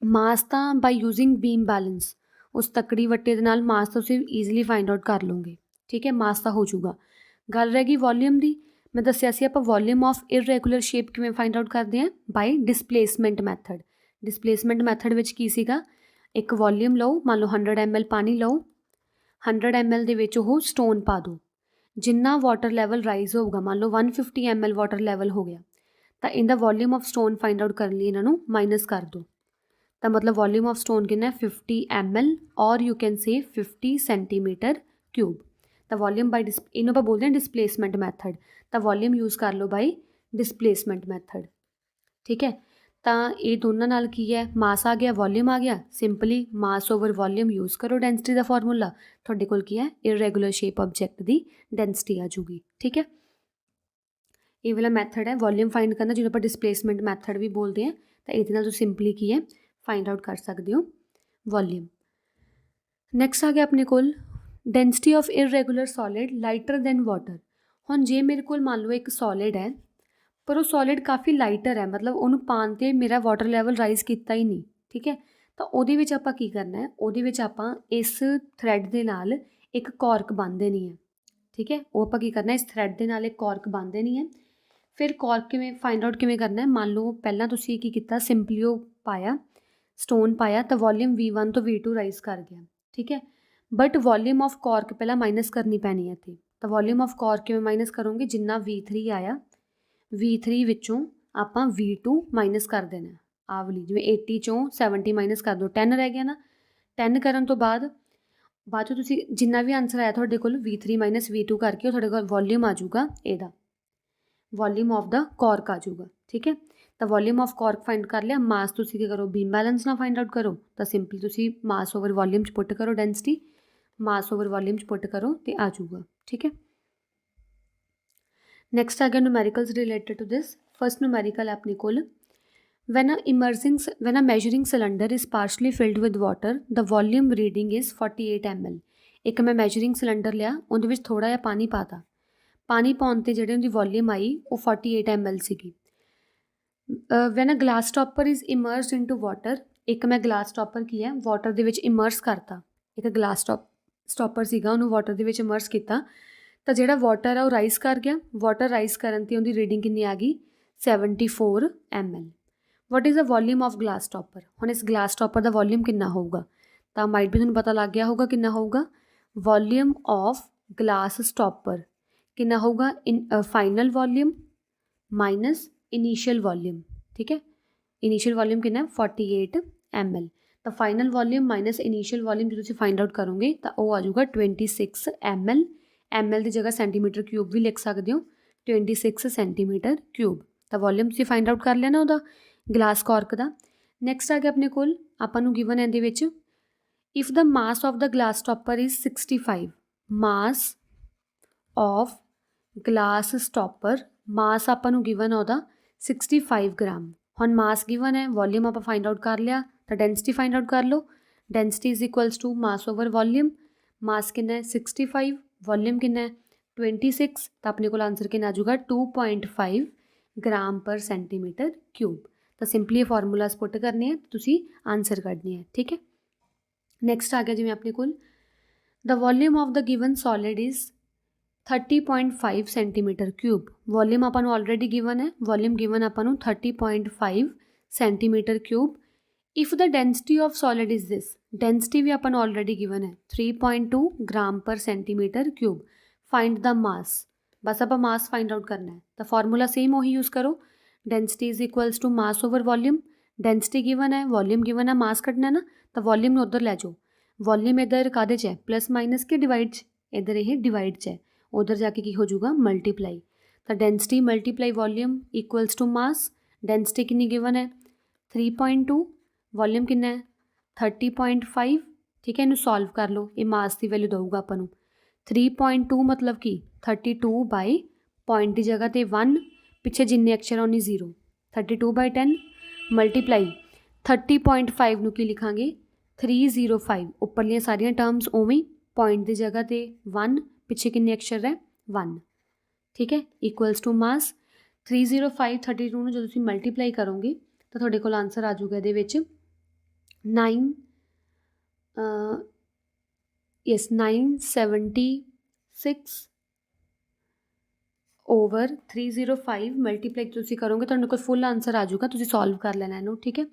ਮਾਸ ਤਾਂ ਬਾਈ ਯੂਜ਼ਿੰਗ ਬੀਮ ਬੈਲੈਂਸ, ਉਸ ਤੱਕੜੀ ਵੱਟੇ ਦੇ ਨਾਲ ਮਾਸ ਤੁਸੀਂ ਈਜ਼ੀਲੀ ਫਾਈਂਡ ਆਊਟ ਕਰ ਲਓਗੇ। ਠੀਕ ਹੈ, ਮਾਸ ਤਾਂ ਹੋ ਜਾਊਗਾ। ਗੱਲ ਰਹਿ ਗਈ ਵੋਲੀਅਮ ਦੀ। ਮੈਂ ਦੱਸਿਆ ਸੀ ਆਪਾਂ ਵੋਲੀਅਮ ਆਫ ਇਰਰੈਗੂਲਰ ਸ਼ੇਪ ਕਿਵੇਂ ਫਾਈਂਡ ਆਊਟ ਕਰਦੇ ਹਾਂ, ਬਾਈ ਡਿਸਪਲੇਸਮੈਂਟ ਮੈਥਡ। ਡਿਸਪਲੇਸਮੈਂਟ ਮੈਥਡ ਵਿੱਚ ਕੀ ਸੀਗਾ, ਇੱਕ ਵੋਲੀਅਮ ਲਓ, ਮੰਨ ਲਓ 100 ml ਪਾਣੀ ਲਓ, 100 ml ਦੇ ਵਿੱਚ ਉਹ ਸਟੋਨ ਪਾ ਦਿਓ। ਜਿੰਨਾ ਵਾਟਰ ਲੈਵਲ ਰਾਈਜ਼ ਹੋਊਗਾ, ਮੰਨ ਲਓ 150 ml ਵਾਟਰ ਲੈਵਲ ਹੋ ਗਿਆ, ਤਾਂ ਇਹਦਾ volume of stone find out ਕਰਨ ਲਈ ਇਹਨਾਂ ਨੂੰ ਮਾਈਨਸ ਕਰ ਦਿਓ। ਤਾਂ ਮਤਲਬ ਵੋਲੀਅਮ ਆਫ ਸਟੋਨ ਕਿੰਨਾ, 50 ml ਔਰ you can say 50 centimetre cube. ਤਾਂ ਵੋਲੀਅਮ ਬਾਈ ਇਹਨੂੰ ਆਪਾਂ ਬੋਲਦੇ ਹਾਂ ਡਿਸਪਲੇਸਮੈਂਟ ਮੈਥਡ। ਤਾਂ ਵੋਲੀਅਮ ਯੂਜ਼ ਕਰ ਲਓ ਬਾਈ ਡਿਸਪਲੇਸਮੈਂਟ ਮੈਥਡ। ਠੀਕ ਹੈ। ਤਾਂ ਇਹ ਦੋਨਾਂ ਨਾਲ ਕੀ ਹੈ, ਮਾਸ ਆ ਗਿਆ, ਵੋਲੀਅਮ ਆ ਗਿਆ, ਸਿੰਪਲੀ ਮਾਸ ਓਵਰ ਵੋਲੀਅਮ ਯੂਜ਼ ਕਰੋ ਡੈਂਸਿਟੀ ਦਾ ਫਾਰਮੂਲਾ, ਤੁਹਾਡੇ ਕੋਲ ਕੀ ਹੈ, ਇਰਰੈਗੂਲਰ ਸ਼ੇਪ ਆਬਜੈਕਟ ਦੀ ਡੈਂਸਿਟੀ ਆ ਜੂਗੀ। ਠੀਕ ਹੈ। ਇਹ ਵਾਲਾ ਮੈਥਡ ਹੈ ਵੋਲੀਅਮ ਫਾਈਂਡ ਕਰਨਾ, ਜਿਹਨੂੰ ਆਪਾਂ ਡਿਸਪਲੇਸਮੈਂਟ ਮੈਥਡ ਵੀ ਬੋਲਦੇ ਹਾਂ। ਤਾਂ ਇਹਦੇ ਨਾਲ ਤੁਸੀਂ ਸਿੰਪਲੀ ਕੀ ਹੈ, ਫਾਈਂਡ ਆਊਟ ਕਰ ਸਕਦੇ ਹੋ ਵੋਲੀਅਮ। ਨੈਕਸਟ ਆ ਗਿਆ ਆਪਣੇ ਕੋਲ, density of irregular solid lighter than water. ਹੁਣ ਜੇ ਮੇਰੇ ਕੋਲ ਮੰਨ ਲਓ ਇੱਕ ਸੋਲਿਡ ਹੈ, ਪਰ ਉਹ ਸੋਲਿਡ ਕਾਫੀ ਲਾਈਟਰ ਹੈ, ਮਤਲਬ ਉਹਨੂੰ ਪਾਉਣ 'ਤੇ ਮੇਰਾ ਵਾਟਰ ਲੈਵਲ ਰਾਈਜ਼ ਕੀਤਾ ਹੀ ਨਹੀਂ। ਠੀਕ ਹੈ। ਤਾਂ ਉਹਦੇ ਵਿੱਚ ਆਪਾਂ ਕੀ ਕਰਨਾ ਹੈ, ਉਹਦੇ ਵਿੱਚ ਆਪਾਂ ਇਸ ਥਰੈਡ ਦੇ ਨਾਲ ਇੱਕ ਕੋਰਕ ਬੰਨ੍ਹ ਦੇਣੀ ਹੈ। ਠੀਕ ਹੈ। ਉਹ ਆਪਾਂ ਕੀ ਕਰਨਾ, ਇਸ ਥਰੈਡ ਦੇ ਨਾਲ ਇੱਕ ਕੋਰਕ ਬੰਨ੍ਹ ਦੇਣੀ ਹੈ। ਫਿਰ ਕੋਰਕ ਕਿਵੇਂ ਫਾਈਂਡ ਆਊਟ ਕਿਵੇਂ ਕਰਨਾ ਹੈ, ਮੰਨ ਲਓ ਪਹਿਲਾਂ ਤੁਸੀਂ ਕੀ ਕੀਤਾ, ਸਿੰਪਲੀ ਉਹ ਪਾਇਆ, ਸਟੋਨ ਪਾਇਆ, ਤਾਂ ਵੋਲੀਅਮ V1 ਤੋਂ V2 ਰਾਈਜ਼ ਕਰ ਗਿਆ। ਠੀਕ ਹੈ। ਬਟ ਵੋਲੀਅਮ ਆਫ ਕੋਰਕ ਪਹਿਲਾਂ ਮਾਈਨਸ ਕਰਨੀ ਪੈਣੀ ਹੈ ਇੱਥੇ। ਤਾਂ ਵੋਲੀਅਮ ਆਫ ਕੋਰਕ ਕਿਵੇਂ ਮਾਈਨਸ ਕਰੋਗੇ, ਜਿੰਨਾ V3 ਆਇਆ, V3 ਵਿੱਚੋਂ ਆਪਾਂ V2 ਮਾਈਨਸ ਕਰ ਦੇਣਾ। ਆਹ ਵਾਲੀ ਜਿਵੇਂ 80 ਚੋਂ 70 ਮਾਈਨਸ ਕਰ ਦਿਓ, 10 ਰਹਿ ਗਿਆ ਨਾ। 10 ਕਰਨ ਤੋਂ ਬਾਅਦ 'ਚੋਂ ਤੁਸੀਂ ਜਿੰਨਾ ਵੀ ਆਂਸਰ ਆਇਆ ਤੁਹਾਡੇ ਕੋਲ V3 ਮਾਈਨਸ V2 ਕਰਕੇ, ਉਹ ਤੁਹਾਡੇ ਕੋਲ ਵੋਲੀਅਮ ਆ ਜਾਊਗਾ, ਇਹਦਾ ਵੋਲੀਅਮ ਆਫ ਦਾ ਕੋਰਕ ਆ ਜਾਊਗਾ। ਠੀਕ ਹੈ। ਤਾਂ ਵੋਲੀਅਮ ਆਫ ਕॉर्क फाइंड कर लिया। मास तुसी ਕੀ करो बीम बैलेंस ना फाइंड आउट करो ਤਾਂ ਸਿੰਪਲੀ ਤੁਸੀਂ मास ओवर वॉल्यूम 'ਚ पुट करो डेंसिटी, मास ओवर वॉल्यूम 'ਚ पुट करो तो आ जाऊगा। ठीक है, नैक्सट आ गया numericals related to this. First numerical है अपने कोल when a measuring cylinder is partially filled with water the volume reading is 48 ml। एक मैं measuring cylinder लिया ਉਹਦੇ ਵਿੱਚ ਥੋੜਾ ਜਿਹਾ ਪਾਣੀ ਪਾਤਾ, ਪਾਣੀ ਪਾਉਣ ਤੇ ਜਿਹੜੀ ਉਹਦੀ ਵੋਲੀਅਮ ਆਈ ਉਹ 48 ml ਸੀਗੀ। when a glass stopper is immersed into water, ਇੱਕ ਮੈਂ ਗਲਾਸ ਸਟਾਪਰ ਕੀ ਹੈ ਵਾਟਰ ਦੇ ਵਿੱਚ ਇਮਰਸ ਕਰਤਾ, ਇੱਕ ਗਲਾਸ ਸਟਾਪਰ ਸੀਗਾ ਉਹਨੂੰ ਵਾਟਰ ਦੇ ਵਿੱਚ ਇਮਰਸ ਕੀਤਾ ਤਾਂ ਜਿਹੜਾ ਵਾਟਰ ਆ ਉਹ ਰਾਈਜ਼ ਕਰ ਗਿਆ। ਵਾਟਰ ਰਾਈਜ਼ ਕਰਨ ਤੇ ਉਹਦੀ ਰੀਡਿੰਗ ਕਿੰਨੀ ਆ ਗਈ 74 ml। What is the volume of glass stopper. ਹੁਣ ਇਸ ਗਲਾਸ ਸਟੋਪਰ ਦਾ ਵੋਲੀਅਮ ਕਿੰਨਾ ਹੋਊਗਾ ਤਾਂ ਮਾਈਟ ਵੀ ਤੁਹਾਨੂੰ ਪਤਾ ਲੱਗ ਗਿਆ ਹੋਊਗਾ ਕਿੰਨਾ ਹੋਊਗਾ। ਵੋਲੀਅਮ ਆਫ ਗਲਾਸ ਸਟੋਪਰ ਕਿੰਨਾ ਹੋਊਗਾ final volume minus initial volume. ਠੀਕ ਹੈ, ਇਨੀਸ਼ੀਅਲ ਵੋਲੀਅਮ ਕਿੰਨਾ 48 ml ਤਾਂ final volume minus initial volume ਜੇ ਤੁਸੀਂ ਫਾਈਂਡ ਆਊਟ ਕਰੋਗੇ ਤਾਂ ਉਹ ਆ ਜਾਊਗਾ 26 ml। ml ਦੀ ਜਗ੍ਹਾ ਸੈਂਟੀਮੀਟਰ ਕਿਊਬ ਵੀ ਲਿਖ ਸਕਦੇ ਹੋ 26 ਸੈਂਟੀਮੀਟਰ ਕਿਊਬ। ਤਾਂ ਵੋਲੀਅਮ ਤੁਸੀਂ ਫਾਈਂਡ ਆਊਟ ਕਰ ਲਿਆ ਨਾ ਉਹਦਾ ਗਲਾਸ ਕॉर्क ਦਾ। ਨੈਕਸਟ ਆ ਗਿਆ ਆਪਣੇ ਕੋਲ ਆਪਾਂ ਨੂੰ ਗਿਵਨ ਇਹਦੇ ਵਿੱਚ if the mass of the glass stopper is 65, mass of glass stopper mass ਆਪਾਂ ਨੂੰ ਗਿਵਨ ਉਹਦਾ 65 ਗ੍ਰਾਮ। ਹੁਣ ਮਾਸ ਗਿਵਨ ਹੈ, ਵੋਲੀਅਮ ਆਪਾਂ ਫਾਈਂਡ ਆਊਟ ਕਰ ਲਿਆ ਤਾਂ ਡੈਂਸਿਟੀ ਫਾਈਂਡ ਆਊਟ ਕਰ ਲਓ। Density is equals to mass over volume. Mass ਕਿੰਨਾ ਹੈ 65, ਵੋਲੀਅਮ ਕਿੰਨਾ ਹੈ 26 ਤਾਂ ਆਪਣੇ ਕੋਲ ਆਨਸਰ ਕਿੰਨਾ ਆ ਜਾਊਗਾ 2.5 ਗ੍ਰਾਮ ਪਰ ਸੈਂਟੀਮੀਟਰ ਕਿਊਬ। ਤਾਂ ਸਿੰਪਲੀ ਇਹ ਫਾਰਮੂਲਾਸ ਪੁੱਟ ਕਰਨੇ ਆ ਤੁਸੀਂ ਆਨਸਰ ਕੱਢਨੇ ਆ। ਠੀਕ ਹੈ, ਨੈਕਸਟ ਆ ਗਿਆ ਜਿਵੇਂ ਆਪਣੇ ਕੋਲ the volume of the given solid is 30.5 centimetre cube. Volume ਆਪਾਂ ਨੂੰ ਆਲਰੇਡੀ ਗਿਵਨ ਹੈ, ਵੋਲੀਅਮ ਗਿਵਨ ਆਪਾਂ ਨੂੰ 30.5 centimetre cube. If the density of solid is this, density ਵੀ ਆਪਾਂ ਨੂੰ ਆਲਰੇਡੀ ਗਿਵਨ ਹੈ 3.2 gram per centimetre cube. Find the mass, ਬਸ ਆਪਾਂ ਮਾਸ ਫਾਈਂਡ ਆਊਟ ਕਰਨਾ ਹੈ ਤਾਂ ਫਾਰਮੂਲਾ ਸੇਮ ਉਹੀ ਯੂਜ਼ ਕਰੋ। Density is equals to mass over volume. Density given ਹੈ, ਵੋਲੀਅਮ ਗਿਵਨ ਹੈ, ਮਾਸ ਕੱਢਣਾ ਨਾ ਤਾਂ ਵੋਲੀਅਮ ਨੂੰ ਉੱਧਰ ਲੈ ਜਾਓ। ਵੋਲੀਅਮ ਇੱਧਰ ਕਾਹਦੇ 'ਚ ਹੈ ਪਲੱਸ ਮਾਈਨਸ ਕੇ ਡਿਵਾਈਡ 'ਚ, ਇੱਧਰ ਇਹ ਡਿਵਾਈਡ 'ਚ ਹੈ, ਉਧਰ ਜਾ ਕੇ ਕੀ ਹੋ ਜਾਊਗਾ ਮਲਟੀਪਲਾਈ। ਤਾਂ density multiply volume equals to mass. Density ਕਿੰਨੀ ਗਿਵਨ ਹੈ 3.2, ਵੋਲੀਅਮ ਕਿੰਨਾ ਹੈ 30.5। ਠੀਕ ਹੈ, ਇਹਨੂੰ ਸੋਲਵ ਕਰ ਲਓ, ਇਹ ਮਾਸ ਦੀ ਵੈਲਿਊ ਦਊਗਾ ਆਪਾਂ ਨੂੰ 3.2 ਮਤਲਬ ਕੀ 32 ਬਾਈ ਪੁਆਇੰਟ ਦੀ ਜਗ੍ਹਾ 'ਤੇ 1 ਪਿੱਛੇ ਜਿੰਨੇ ਅਕਸ਼ਰ ਆ ਉਨੀ 0, 32/10 ਮਲਟੀਪਲਾਈ 30.5 ਨੂੰ ਕੀ ਲਿਖਾਂਗੇ 305। ਉੱਪਰਲੀਆਂ ਸਾਰੀਆਂ ਟਰਮਸ ਉਵੇਂ ਪੁਆਇੰਟ ਦੀ ਜਗ੍ਹਾ 'ਤੇ 1 ਪਿੱਛੇ ਕਿੰਨੇ ਅਕਸ਼ਰ ਹੈ 1। ਠੀਕ ਹੈ, ਇਕੁਅਲਸ ਟੂ ਮਾਸ 305 32 ਨੂੰ ਜਦੋਂ ਤੁਸੀਂ ਮਲਟੀਪਲਾਈ ਕਰੋਗੇ ਤਾਂ ਤੁਹਾਡੇ ਕੋਲ ਆਨਸਰ ਆ ਜਾਊਗਾ ਇਹਦੇ ਵਿੱਚ 976 ਓਵਰ 305 ਮਲਟੀਪਲਾਈ ਤੁਸੀਂ ਕਰੋਗੇ ਤੁਹਾਡੇ ਕੋਲ ਫੁੱਲ ਆਨਸਰ ਆ ਜਾਊਗਾ। ਤੁਸੀਂ ਸੋਲਵ ਕਰ ਲੈਣਾ ਇਹਨੂੰ। ਠੀਕ ਹੈ,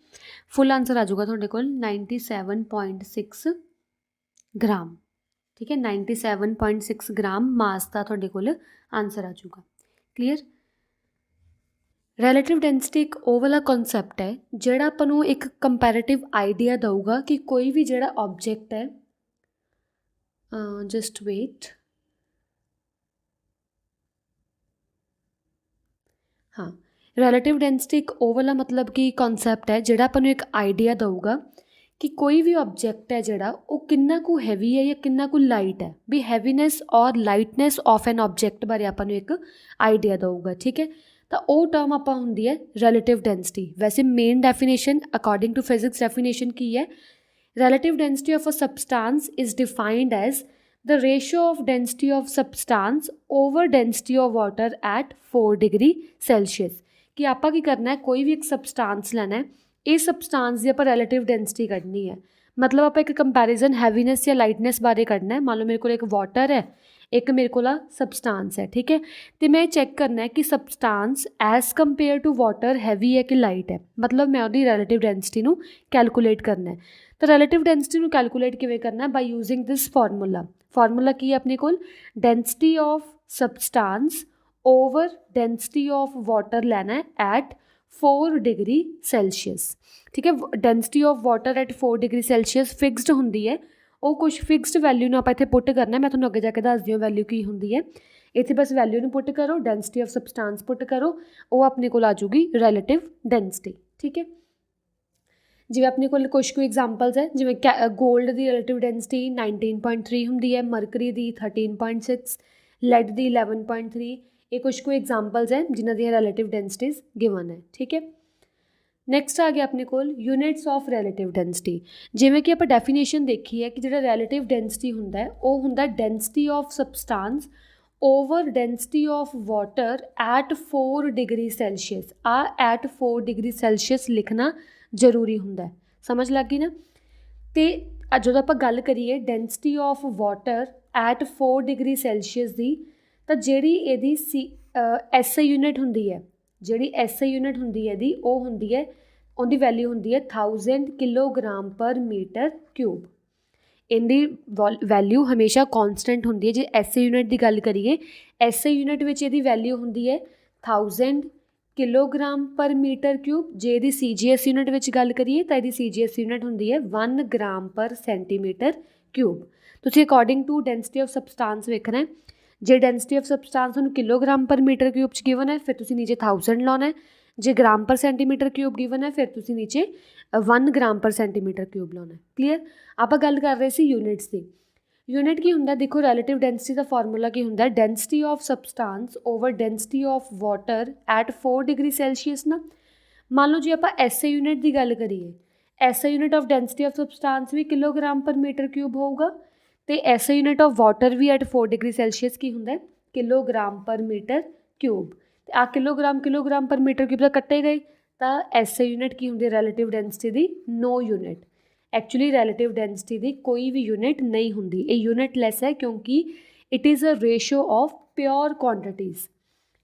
ਫੁੱਲ ਆਨਸਰ ਆ ਜਾਊਗਾ ਤੁਹਾਡੇ ਕੋਲ 97.6 ਗ੍ਰਾਮ। ਠੀਕ ਹੈ, 97.6 ਗ੍ਰਾਮ ਮਾਸ ਦਾ ਤੁਹਾਡੇ ਕੋਲ ਆਨਸਰ ਆ ਜਾਊਗਾ। ਕਲੀਅਰ। ਰਿਲੇਟਿਵ ਡੈਂਸਿਟੀ ਇੱਕ ਉਹ ਵਾਲਾ ਕਨਸੈਪਟ ਹੈ ਜਿਹੜਾ ਆਪਾਂ ਨੂੰ ਇੱਕ ਕੰਪੈਰੇਟਿਵ ਆਈਡੀਆ ਦਊਗਾ ਕਿ ਕੋਈ ਵੀ ਜਿਹੜਾ ਆਬਜੈਕਟ ਹੈ ਜਸਟ ਵੇਟ, ਹਾਂ ਰਿਲੇਟਿਵ ਡੈਂਸਿਟੀ ਇੱਕ ਉਹ ਵਾਲਾ ਮਤਲਬ ਕਿ ਕਨਸੈਪਟ ਹੈ ਜਿਹੜਾ ਆਪਾਂ ਨੂੰ ਇੱਕ ਆਈਡੀਆ ਦਊਗਾ ਕਿ ਕੋਈ ਵੀ ਆਬਜੈਕਟ ਹੈ ਜਿਹੜਾ ਉਹ ਕਿੰਨਾ ਕੁ ਹੈਵੀ ਹੈ ਜਾਂ ਕਿੰਨਾ ਕੁ ਲਾਈਟ ਹੈ, ਵੀ ਹੈਵੀਨੈਸ ਔਰ ਲਾਈਟਨੈਸ ਆਫ ਐਨ ਆਬਜੈਕਟ ਬਾਰੇ ਆਪਾਂ ਨੂੰ ਇੱਕ ਆਈਡੀਆ ਦਊਗਾ। ਠੀਕ ਹੈ, ਤਾਂ ਉਹ ਟਰਮ ਆਪਾਂ ਹੁੰਦੀ ਹੈ ਰਿਲੇਟਿਵ ਡੈਂਸਿਟੀ। ਵੈਸੇ main definition according to physics definition ਕੀ ਹੈ, relative density of a substance is defined as the ratio of density of substance over density of water at 4 degree Celsius। ਕਿ ਆਪਾਂ ਕੀ ਕਰਨਾ ਹੈ, ਕੋਈ ਵੀ ਇੱਕ ਸਬਸਟੈਂਸ ਲੈਣਾ ਹੈ, ਇਹ ਸਬਸਟੈਂਸ ਦੀ ਆਪਾਂ ਰਿਲੇਟਿਵ ਡੈਂਸਿਟੀ ਕੱਢਣੀ ਹੈ। ਮਤਲਬ ਆਪਾਂ ਇੱਕ ਕੰਪੈਰੀਜ਼ਨ ਹੈਵੀਨੈਸ ਜਾਂ ਲਾਈਟਨੈਸ ਬਾਰੇ ਕੱਢਣਾ ਹੈ। ਮੰਨ ਲਓ ਮੇਰੇ ਕੋਲ ਇੱਕ ਵਾਟਰ ਹੈ, ਇੱਕ ਮੇਰੇ ਕੋਲ ਸਬਸਟੈਂਸ ਹੈ। ਠੀਕ ਹੈ, ਅਤੇ ਮੈਂ ਚੈੱਕ ਕਰਨਾ ਹੈ ਕਿ substance as compare to water heavy ਹੈ ਕਿ ਲਾਈਟ ਹੈ। ਮਤਲਬ ਮੈਂ ਉਹਦੀ ਰਿਲੇਟਿਵ ਡੈਂਸਿਟੀ ਨੂੰ ਕੈਲਕੂਲੇਟ ਕਰਨਾ ਹੈ। ਤਾਂ ਰਿਲੇਟਿਵ ਡੈਂਸਿਟੀ ਨੂੰ ਕੈਲਕੂਲੇਟ ਕਿਵੇਂ ਕਰਨਾ, ਬਾਈ ਯੂਜ਼ਿੰਗ ਦਿਸ ਫਾਰਮੂਲਾ। ਫਾਰਮੂਲਾ ਕੀ ਹੈ ਆਪਣੇ ਕੋਲ, density of substance over density of water ਲੈਣਾ ਹੈ ਐਟ 4 ਡਿਗਰੀ ਸੈਲਸੀਅਸ। ਠੀਕ ਹੈ, density of water at 4 degree Celsius fixed ਹੁੰਦੀ ਹੈ, ਉਹ ਕੁਛ ਫਿਕਸਡ ਵੈਲਿਊ ਨੂੰ ਆਪਾਂ ਇੱਥੇ ਪੁੱਟ ਕਰਨਾ। ਮੈਂ ਤੁਹਾਨੂੰ ਅੱਗੇ ਜਾ ਕੇ ਦੱਸਦੀ ਹਾਂ ਵੈਲਿਊ ਕੀ ਹੁੰਦੀ ਹੈ। ਇੱਥੇ ਬਸ ਵੈਲਿਊ ਨੂੰ ਪੁੱਟ ਕਰੋ, ਡੈਂਸਿਟੀ ਆਫ ਸਬਸਟਾਂਸ ਪੁੱਟ ਕਰੋ, ਉਹ ਆਪਣੇ ਕੋਲ ਆ ਜੂਗੀ ਰਿਲੇਟਿਵ ਡੈਂਸਿਟੀ। ਠੀਕ ਹੈ, ਜਿਵੇਂ ਆਪਣੇ ਕੋਲ ਕੁਛ ਕੁ ਐਗਜ਼ਾਮਪਲਸ ਹੈ, ਜਿਵੇਂ ਗੋਲਡ ਦੀ ਰਿਲੇਟਿਵ ਡੈਂਸਿਟੀ 19.3 ਹੁੰਦੀ ਹੈ, ਮਰਕਰੀ ਦੀ 13.6, ਲੈਡ ਦੀ 11.3। ਇਹ ਕੁਛ ਕੁ ਐਗਜ਼ਾਮਪਲਸ ਹੈ ਜਿਨ੍ਹਾਂ ਦੀਆਂ ਰਿਲੇਟਿਵ ਡੈਂਸਿਟੀਜ਼ ਗਿਵਨ ਹੈ। ਠੀਕ ਹੈ, ਨੈਕਸਟ ਆ ਗਿਆ ਆਪਣੇ ਕੋਲ ਯੂਨਿਟਸ ਆਫ ਰਿਲੇਟਿਵ ਡੈਂਸਿਟੀ। ਜਿਵੇਂ ਕਿ ਆਪਾਂ ਡੈਫੀਨੇਸ਼ਨ ਦੇਖੀ ਹੈ ਕਿ ਜਿਹੜਾ ਰਿਲੇਟਿਵ ਡੈਂਸਿਟੀ ਹੁੰਦਾ ਹੈ ਉਹ ਹੁੰਦਾ density of substance over density of water at 4 degree Celsius. ਆ ਐਟ 4 ਡਿਗਰੀ ਸੈਲਸੀਅਸ ਲਿਖਣਾ ਜ਼ਰੂਰੀ ਹੁੰਦਾ, ਸਮਝ ਲੱਗ ਗਈ ਨਾ। ਅਤੇ ਜਦੋਂ ਆਪਾਂ ਗੱਲ ਕਰੀਏ density of water at 4 degree Celsius ਦੀ, ਤਾਂ ਜਿਹੜੀ ਇਹਦੀ SI ਯੂਨਿਟ ਹੁੰਦੀ ਹੈ, ਜਿਹੜੀ SI ਯੂਨਿਟ ਹੁੰਦੀ ਹੈ ਇਹਦੀ, ਉਹ ਹੁੰਦੀ ਹੈ, ਉਹਦੀ ਵੈਲਿਊ ਹੁੰਦੀ ਹੈ 1000 ਕਿਲੋਗ੍ਰਾਮ ਪਰ ਮੀਟਰ ਕਿਊਬ। ਇਹਦੀ ਵੈਲਿਊ ਹਮੇਸ਼ਾ ਕੌਨਸਟੈਂਟ ਹੁੰਦੀ ਹੈ। ਜੇ SI ਯੂਨਿਟ ਦੀ ਗੱਲ ਕਰੀਏ, SI ਯੂਨਿਟ ਵਿੱਚ ਇਹਦੀ ਵੈਲਿਊ ਹੁੰਦੀ ਹੈ 1000 ਕਿਲੋਗ੍ਰਾਮ ਪਰ ਮੀਟਰ ਕਿਊਬ। ਜੇ ਇਹਦੀ CGS ਯੂਨਿਟ ਵਿੱਚ ਗੱਲ ਕਰੀਏ ਤਾਂ ਇਹਦੀ CGS ਯੂਨਿਟ ਹੁੰਦੀ ਹੈ 1 ਗ੍ਰਾਮ ਪਰ ਸੈਂਟੀਮੀਟਰ ਕਿਊਬ। ਤੁਸੀਂ according to density of substance ਵੇਖਣਾ। ਜੇ ਡੈਂਸਿਟੀ ਆਫ ਸਬਸਟਾਂਸ ਤੁਹਾਨੂੰ ਕਿਲੋਗ੍ਰਾਮ ਪਰ ਮੀਟਰ ਕਿਊਬ 'ਚ ਗਿਵਨ ਹੈ, ਫਿਰ ਤੁਸੀਂ ਨੀਚੇ 1000 ਲਾਉਣਾ। ਜੇ gram per centimetre cube given ਹੈ, ਫਿਰ ਤੁਸੀਂ ਨੀਚੇ 1 ਗ੍ਰਾਮ ਪਰ ਸੈਂਟੀਮੀਟਰ ਕਿਊਬ ਲਾਉਣਾ। ਕਲੀਅਰ। ਆਪਾਂ ਗੱਲ ਕਰ ਰਹੇ ਸੀ ਯੂਨਿਟਸ ਦੀ। ਯੂਨਿਟ ਕੀ ਹੁੰਦਾ, ਦੇਖੋ ਰਿਲੇਟਿਵ ਡੈਂਸਿਟੀ ਦਾ ਫਾਰਮੂਲਾ ਕੀ ਹੁੰਦਾ, density of substance over density of water at 4 degree Celsius ਨਾ। ਮੰਨ ਲਓ ਜੇ ਆਪਾਂ SI ਯੂਨਿਟ ਦੀ ਗੱਲ ਕਰੀਏ, SI unit of density of substance ਵੀ ਕਿਲੋਗ੍ਰਾਮ ਪਰ ਮੀਟਰ ਕਿਊਬ ਹੋਊਗਾ, ਅਤੇ SI ਯੂਨਿਟ ਆਫ ਵਾਟਰ ਵੀ ਐਟ 4 ਡਿਗਰੀ ਸੈਲਸੀਅਸ ਕੀ ਹੁੰਦਾ, ਕਿਲੋਗ੍ਰਾਮ ਪਰ ਮੀਟਰ ਕਿਊਬ। ਅਤੇ ਆਹ ਕਿਲੋਗ੍ਰਾਮ ਪਰ ਮੀਟਰ ਕਿਊਬ ਦਾ ਕੱਟੇ ਗਏ, ਤਾਂ SI ਯੂਨਿਟ ਕੀ ਹੁੰਦੀ ਰਿਲੇਟਿਵ ਡੈਂਸਿਟੀ ਦੀ, ਨੋ ਯੂਨਿਟ। ਐਕਚੁਅਲੀ ਰਿਲੇਟਿਵ ਡੈਂਸਿਟੀ ਦੀ ਕੋਈ ਵੀ ਯੂਨਿਟ ਨਹੀਂ ਹੁੰਦੀ, ਇਹ ਯੂਨਿਟ ਲੈਸ ਹੈ ਕਿਉਂਕਿ it is a ratio of pure quantities.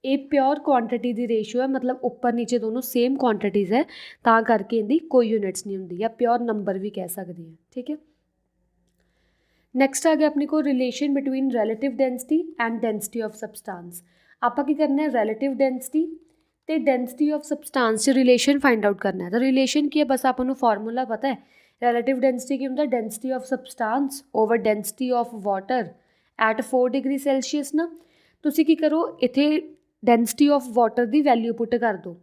ਇਹ ਪਿਓਰ ਕੁਆਂਟਿਟੀ ਦੀ ਰੇਸ਼ੋ ਹੈ, ਮਤਲਬ ਉੱਪਰ ਨੀਚੇ ਦੋਨੋਂ ਸੇਮ ਕੁਆਂਟੀਟੀਜ਼ ਹੈ, ਤਾਂ ਕਰਕੇ ਇਹਦੀ ਕੋਈ ਯੂਨਿਟਸ ਨਹੀਂ ਹੁੰਦੀ, ਜਾਂ ਪਿਓਰ ਨੰਬਰ ਵੀ ਕਹਿ ਸਕਦੇ ਹਾਂ। ਠੀਕ ਹੈ, ਨੈਕਸਟ ਆ ਗਿਆ ਆਪਣੇ ਕੋਲ relation between relative density and density of substance. ਆਪਾਂ ਕੀ ਕਰਨਾ ਹੈ, ਰਿਲੇਟਿਵ ਡੈਂਸਿਟੀ ਅਤੇ ਡੈਂਸਿਟੀ ਆਫ ਸਬਸਟਾਂਸ 'ਚ ਰਿਲੇਸ਼ਨ ਫਾਈਂਡ ਆਊਟ ਕਰਨਾ ਹੈ। ਤਾਂ ਰਿਲੇਸ਼ਨ ਕੀ ਹੈ, ਬਸ ਆਪਾਂ ਨੂੰ ਫਾਰਮੂਲਾ ਪਤਾ ਹੈ। ਰਿਲੇਟਿਵ ਡੈਂਸਿਟੀ ਕੀ ਹੁੰਦਾ, density of substance over density of water at 4 degree Celsius ਨਾ। ਤੁਸੀਂ ਕੀ ਕਰੋ, ਇੱਥੇ density of water the value ਪੁੱਟ ਕਰ ਦਿਓ,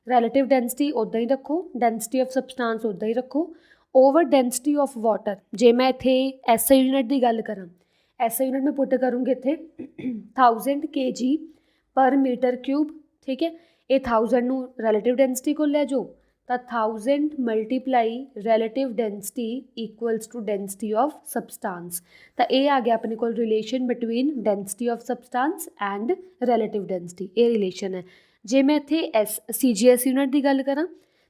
ਰਿਲੇਟਿਵ ਡੈਂਸਿਟੀ ਉੱਦਾਂ ਹੀ ਰੱਖੋ, ਡੈਂਸਿਟੀ ਆਫ ਸਬਸਟਾਂਸ ਉੱਦਾਂ ਹੀ ਰੱਖੋ, ਓਵਰ ਡੈਂਸਿਟੀ ਆਫ ਵਾਟਰ। ਜੇ ਮੈਂ ਇੱਥੇ SI ਯੂਨਿਟ ਦੀ ਗੱਲ ਕਰਾਂ, SI ਯੂਨਿਟ ਮੈਂ ਪੁੱਟ ਕਰੂੰਗੀ ਇੱਥੇ 1000 kg ਪਰ ਮੀਟਰ ਕਿਊਬ। ਠੀਕ ਹੈ, ਇਹ 1000 ਨੂੰ ਰਿਲੇਟਿਵ ਡੈਂਸਿਟੀ ਕੋਲ ਲੈ ਜਾਓ, ਤਾਂ 1000 multiply relative density equals to density of substance. ਤਾਂ ਇਹ ਆ ਗਿਆ ਆਪਣੇ ਕੋਲ relation between density of substance and relative density, ਇਹ ਰਿਲੇਸ਼ਨ ਹੈ। ਜੇ ਮੈਂ ਇੱਥੇ CGS ਯੂਨਿਟ ਦੀ ਗੱਲ ਕਰਾਂ,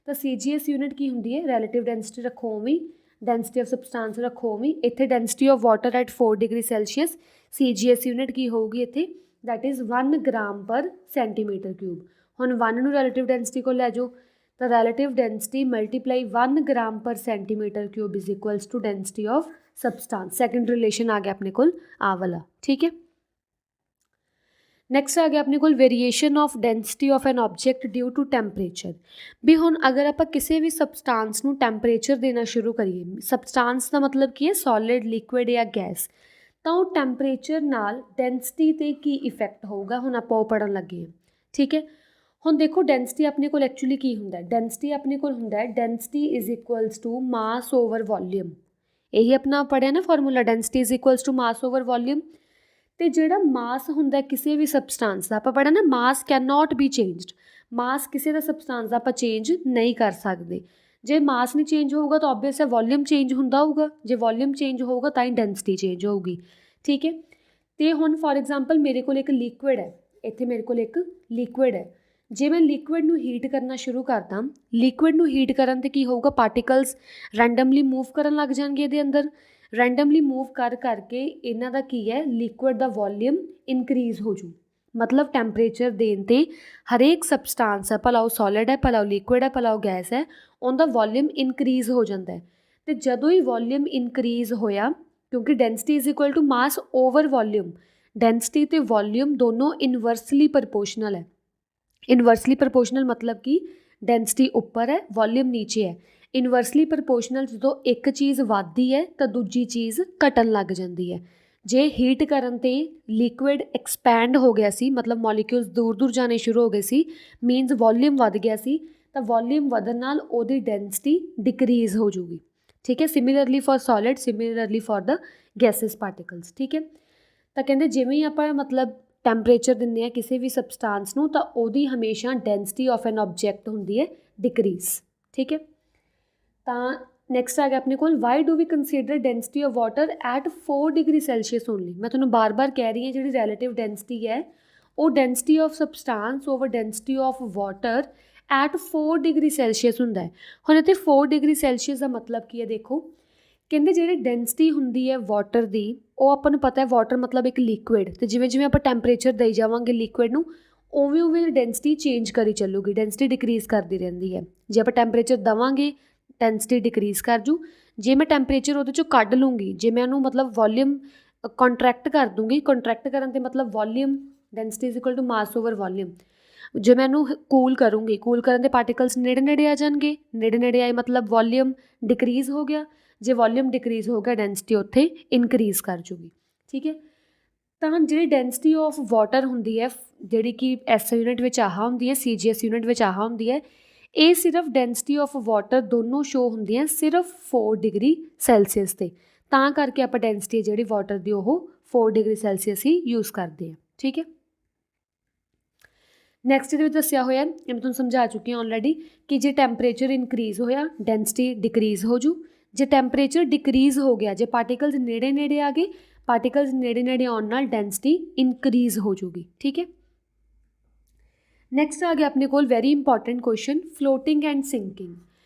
ਤਾਂ CGS ਯੂਨਿਟ ਕੀ ਹੁੰਦੀ ਹੈ, ਰਿਲੇਟਿਵ ਡੈਂਸਿਟੀ ਰੱਖੋ ਉਵੇਂ, ਡੈਂਸਿਟੀ ਆਫ ਸਬਸਟਾਂਸ ਰੱਖੋ ਉਵੇਂ। ਇੱਥੇ density of water at 4 degree Celsius, CGS unit ਕੀ ਹੋਊਗੀ ਇੱਥੇ, that is 1 gram per centimetre cube. ਹੁਣ 1 ਨੂੰ ਰਿਲੇਟਿਵ ਡੈਂਸਿਟੀ ਕੋਲ ਲੈ ਜਾਓ, ਤਾਂ relative density multiply 1 gram per centimetre cube is equals to density of substance. Second relation ਆ ਗਿਆ ਆਪਣੇ ਕੋਲ ਆਹ ਵਾਲਾ। ਠੀਕ ਹੈ, ਨੈਕਸਟ ਆ ਗਿਆ ਆਪਣੇ ਕੋਲ variation of density of an object due to temperature. ਵੀ ਹੁਣ ਅਗਰ ਆਪਾਂ ਕਿਸੇ ਵੀ ਸਬਸਟਾਂਸ ਨੂੰ ਟੈਂਪਰੇਚਰ ਦੇਣਾ ਸ਼ੁਰੂ ਕਰੀਏ, ਸਬਸਟਾਂਸ ਦਾ ਮਤਲਬ ਕੀ ਹੈ, ਸੋਲਿਡ, ਲਿਕੁਇਡ ਜਾਂ ਗੈਸ, ਤਾਂ ਉਹ ਟੈਂਪਰੇਚਰ ਨਾਲ ਡੈਂਸਿਟੀ 'ਤੇ ਕੀ ਇਫੈਕਟ ਹੋਊਗਾ, ਹੁਣ ਆਪਾਂ ਉਹ ਪੜ੍ਹਨ ਲੱਗੇ ਹਾਂ। ਠੀਕ ਹੈ, ਹੁਣ ਦੇਖੋ ਡੈਂਸਿਟੀ ਆਪਣੇ ਕੋਲ ਐਕਚੁਅਲੀ ਕੀ ਹੁੰਦਾ, ਡੈਂਸਿਟੀ ਆਪਣੇ ਕੋਲ ਹੁੰਦਾ density is equals to mass over volume. ਇਹੀ ਆਪਣਾ ਪੜ੍ਹਿਆ ਨਾ formula, density is equals to mass over volume. ਅਤੇ ਜਿਹੜਾ ਮਾਸ ਹੁੰਦਾ ਕਿਸੇ ਵੀ ਸਬਸਟਾਂਸ ਦਾ, ਆਪਾਂ ਪੜ੍ਹਿਆ ਨਾ, ਮਾਸ ਕੈਨ ਨਾਟ ਬੀ ਚੇਂਜਡ। ਮਾਸ ਕਿਸੇ ਦਾ ਸਬਸਟਾਂਸ ਦਾ ਆਪਾਂ ਚੇਂਜ ਨਹੀਂ ਕਰ ਸਕਦੇ। ਜੇ ਮਾਸ ਨਹੀਂ ਚੇਂਜ ਹੋਊਗਾ ਤਾਂ ਓਬਵੀਅਸ ਹੈ ਵੋਲੀਅਮ ਚੇਂਜ ਹੁੰਦਾ ਹੋਊਗਾ, ਜੇ ਵੋਲੀਅਮ ਚੇਂਜ ਹੋਊਗਾ ਤਾਂ ਹੀ ਡੈਂਸਿਟੀ ਚੇਂਜ ਹੋਊਗੀ। ਠੀਕ ਹੈ, ਅਤੇ ਹੁਣ ਫੋਰ ਐਗਜ਼ਾਮਪਲ ਮੇਰੇ ਕੋਲ ਇੱਕ ਲਿਕੁਇਡ ਹੈ, ਇੱਥੇ ਮੇਰੇ ਕੋਲ ਇੱਕ ਲਿਕੁਇਡ ਹੈ। ਜੇ ਮੈਂ ਲਿਕੁਇਡ ਨੂੰ ਹੀਟ ਕਰਨਾ ਸ਼ੁਰੂ ਕਰਦਾ, ਲਿਕੁਇਡ ਨੂੰ ਹੀਟ ਕਰਨ 'ਤੇ ਕੀ ਹੋਊਗਾ, ਪਾਰਟੀਕਲਸ ਰੈਂਡਮਲੀ ਮੂਵ ਕਰਨ ਲੱਗ ਜਾਣਗੇ ਇਹਦੇ ਅੰਦਰ। ਰੈਂਡਮਲੀ ਮੂਵ ਕਰਕੇ ਇਹਨਾਂ ਦਾ ਕੀ ਹੈ, ਲਿਕੁਇਡ ਦਾ ਵੋਲੀਅਮ ਇਨਕਰੀਜ਼ ਹੋ ਜੂ। ਮਤਲਬ ਟੈਂਪਰੇਚਰ ਦੇਣ 'ਤੇ ਹਰੇਕ ਸਬਸਟਾਂਸ ਹੈ, ਭਲਾ ਉਹ ਸੋਲਿਡ ਹੈ, ਭਲਾ ਉਹ ਲਿਕੁਇਡ ਹੈ, ਭਲਾ ਉਹ ਗੈਸ ਹੈ, ਉਹਦਾ ਵੋਲੀਅਮ ਇਨਕਰੀਜ਼ ਹੋ ਜਾਂਦਾ ਹੈ। ਅਤੇ ਜਦੋਂ ਹੀ ਵੋਲੀਅਮ ਇਨਕਰੀਜ਼ ਹੋਇਆ, ਕਿਉਂਕਿ density is equal to mass over volume, density ਅਤੇ ਵੋਲੀਅਮ ਦੋਨੋਂ ਇਨਵਰਸਲੀ ਪ੍ਰਪੋਰਸ਼ਨਲ ਹੈ। ਇਨਵਰਸਲੀ ਪ੍ਰਪੋਰਸ਼ਨਲ ਮਤਲਬ ਕਿ ਡੈਂਸਿਟੀ ਉੱਪਰ ਹੈ, ਵੋਲੀਅਮ ਨੀਚੇ ਹੈ। ਇਨਵਰਸਲੀ ਪ੍ਰਪੋਰਸ਼ਨਲ ਜਦੋਂ ਇੱਕ ਚੀਜ਼ ਵੱਧਦੀ ਹੈ ਤਾਂ ਦੂਜੀ ਚੀਜ਼ ਘਟਣ ਲੱਗ ਜਾਂਦੀ ਹੈ। ਜੇ ਹੀਟ ਕਰਨ 'ਤੇ ਲਿਕੁਇਡ ਐਕਸਪੈਂਡ ਹੋ ਗਿਆ ਸੀ, ਮਤਲਬ ਮੋਲੀਕਿਊਲਸ ਦੂਰ ਦੂਰ ਜਾਣੇ ਸ਼ੁਰੂ ਹੋ ਗਏ ਸੀ, ਮੀਨਸ ਵੋਲੀਅਮ ਵੱਧ ਗਿਆ ਸੀ, ਤਾਂ ਵੋਲੀਅਮ ਵਧਣ ਨਾਲ ਉਹਦੀ ਡੈਂਸਿਟੀ ਡਿਕਰੀਜ਼ ਹੋ ਜੂਗੀ। ਠੀਕ ਹੈ, similarly for solid, similarly for the gases particles. ਠੀਕ ਹੈ, ਤਾਂ ਕਹਿੰਦੇ ਜਿਵੇਂ ਹੀ ਆਪਾਂ ਮਤਲਬ ਟੈਂਪਰੇਚਰ ਦਿੰਦੇ ਹਾਂ ਕਿਸੇ ਵੀ ਸਬਸਟਾਂਸ ਨੂੰ, ਤਾਂ ਉਹਦੀ ਹਮੇਸ਼ਾ ਡੈਂਸਿਟੀ ਆਫ ਐਨ ਆਬਜੈਕਟ ਹੁੰਦੀ ਹੈ ਡਿਕਰੀਜ਼। ਠੀਕ ਹੈ, ਤਾਂ ਨੈਕਸਟ ਆ ਗਿਆ ਆਪਣੇ ਕੋਲ, why do we consider density of water at 4 degree Celsius only. ਮੈਂ ਤੁਹਾਨੂੰ ਬਾਰ-ਬਾਰ ਕਹਿ ਰਹੀ ਹਾਂ ਜਿਹੜੀ ਰੈਲੇਟਿਵ ਡੈਂਸਿਟੀ ਹੈ ਉਹ density of substance over density of water at 4 degree Celsius ਹੁੰਦਾ ਹੈ। ਹੁਣ ਇੱਥੇ 4 ਡਿਗਰੀ ਸੈਲਸੀਅਸ ਦਾ ਮਤਲਬ ਕੀ ਹੈ, ਦੇਖੋ ਕਹਿੰਦੇ ਜਿਹੜੀ ਡੈਂਸਿਟੀ ਹੁੰਦੀ ਹੈ ਵਾਟਰ ਦੀ, ਉਹ ਆਪਾਂ ਨੂੰ ਪਤਾ ਹੈ ਵਾਟਰ ਮਤਲਬ ਇੱਕ ਲਿਕੁਇਡ, ਅਤੇ ਜਿਵੇਂ ਜਿਵੇਂ ਆਪਾਂ ਟੈਂਪਰੇਚਰ ਦੇਈ ਜਾਵਾਂਗੇ ਲਿਕੁਇਡ ਨੂੰ, ਉਵੇਂ ਉਵੇਂ ਡੈਂਸਿਟੀ ਚੇਂਜ ਕਰੀ ਚੱਲੂਗੀ, ਡੈਂਸਿਟੀ ਡਿਕਰੀਜ਼ ਕਰਦੀ ਰਹਿੰਦੀ ਹੈ। ਜੇ ਆਪਾਂ ਟੈਂਪਰੇਚਰ ਦੇਵਾਂਗੇ ਡੈਂਸਿਟੀ ਡਿਕਰੀਜ਼ ਕਰ ਜੂ, ਜੇ ਮੈਂ ਟੈਂਪਰੇਚਰ ਉਹਦੇ 'ਚੋਂ ਕੱਢ ਲੂੰਗੀ, ਜੇ ਮੈਂ ਉਹਨੂੰ ਮਤਲਬ ਵੋਲੀਅਮ ਕੰਟਰੈਕਟ ਕਰ ਦੂੰਗੀ, ਕੰਟਰੈਕਟ ਕਰਨ 'ਤੇ ਮਤਲਬ volume density is equal to mass over volume. ਜੇ ਮੈਂ ਇਹਨੂੰ ਕੂਲ ਕਰੂੰਗੀ, ਕੂਲ ਕਰਨ ਦੇ ਪਾਰਟੀਕਲਸ ਨੇੜੇ ਨੇੜੇ ਆ ਜਾਣਗੇ, ਨੇੜੇ ਨੇੜੇ ਆਏ ਮਤਲਬ ਵੋਲੀਅਮ ਡਿਕਰੀਜ਼ ਹੋ ਗਿਆ, ਜੇ ਵੋਲੀਅਮ ਡਿਕਰੀਜ਼ ਹੋ ਗਿਆ ਡੈਂਸਿਟੀ ਉੱਥੇ ਇਨਕਰੀਜ਼ ਕਰ ਜੂਗੀ। ਠੀਕ ਹੈ, ਤਾਂ ਜਿਹੜੀ ਡੈਂਸਿਟੀ ਆਫ ਵਾਟਰ ਹੁੰਦੀ ਹੈ, ਜਿਹੜੀ ਕਿ ਐਸ ਯੂਨਿਟ ਵਿੱਚ ਆਹ ਹੁੰਦੀ ਹੈ, CGS ਯੂਨਿਟ ਵਿੱਚ ਆਹ ਹੁੰਦੀ ਹੈ, ਇਹ ਸਿਰਫ ਡੈਂਸਿਟੀ ਆਫ ਵਾਟਰ ਦੋਨੋਂ ਸ਼ੋ ਹੁੰਦੀਆਂ ਸਿਰਫ 4 ਡਿਗਰੀ ਸੈਲਸੀਅਸ 'ਤੇ, ਤਾਂ ਕਰਕੇ ਆਪਾਂ ਡੈਂਸਿਟੀ ਜਿਹੜੀ ਵਾਟਰ ਦੀ ਉਹ 4 ਡਿਗਰੀ ਸੈਲਸੀਅਸ ਹੀ ਯੂਜ਼ ਕਰਦੇ ਹਾਂ। ਠੀਕ ਹੈ, ਨੈਕਸਟ ਇਹਦੇ ਵਿੱਚ ਦੱਸਿਆ ਹੋਇਆ, ਇਹ ਮੈਂ ਤੁਹਾਨੂੰ ਸਮਝਾ ਚੁੱਕੀ ਹਾਂ ਆਲਰੇਡੀ, ਕਿ ਜੇ ਟੈਂਪਰੇਚਰ ਇਨਕਰੀਜ਼ ਹੋਇਆ ਡੈਂਸਿਟੀ ਡਿਕਰੀਜ਼ ਹੋ ਜੂ, ਜੇ ਟੈਂਪਰੇਚਰ ਡਿਕਰੀਜ਼ ਹੋ ਗਿਆ, ਜੇ ਪਾਰਟੀਕਲਸ ਨੇੜੇ ਨੇੜੇ ਆ ਗਏ, ਪਾਰਟੀਕਲਸ ਨੇੜੇ ਨੇੜੇ ਆਉਣ ਨਾਲ ਡੈਂਸਿਟੀ ਇਨਕਰੀਜ਼ ਹੋ ਜੂਗੀ। ਠੀਕ ਹੈ, ਨੈਕਸਟ ਆ ਗਿਆ ਆਪਣੇ ਕੋਲ very important question, floating and sinking.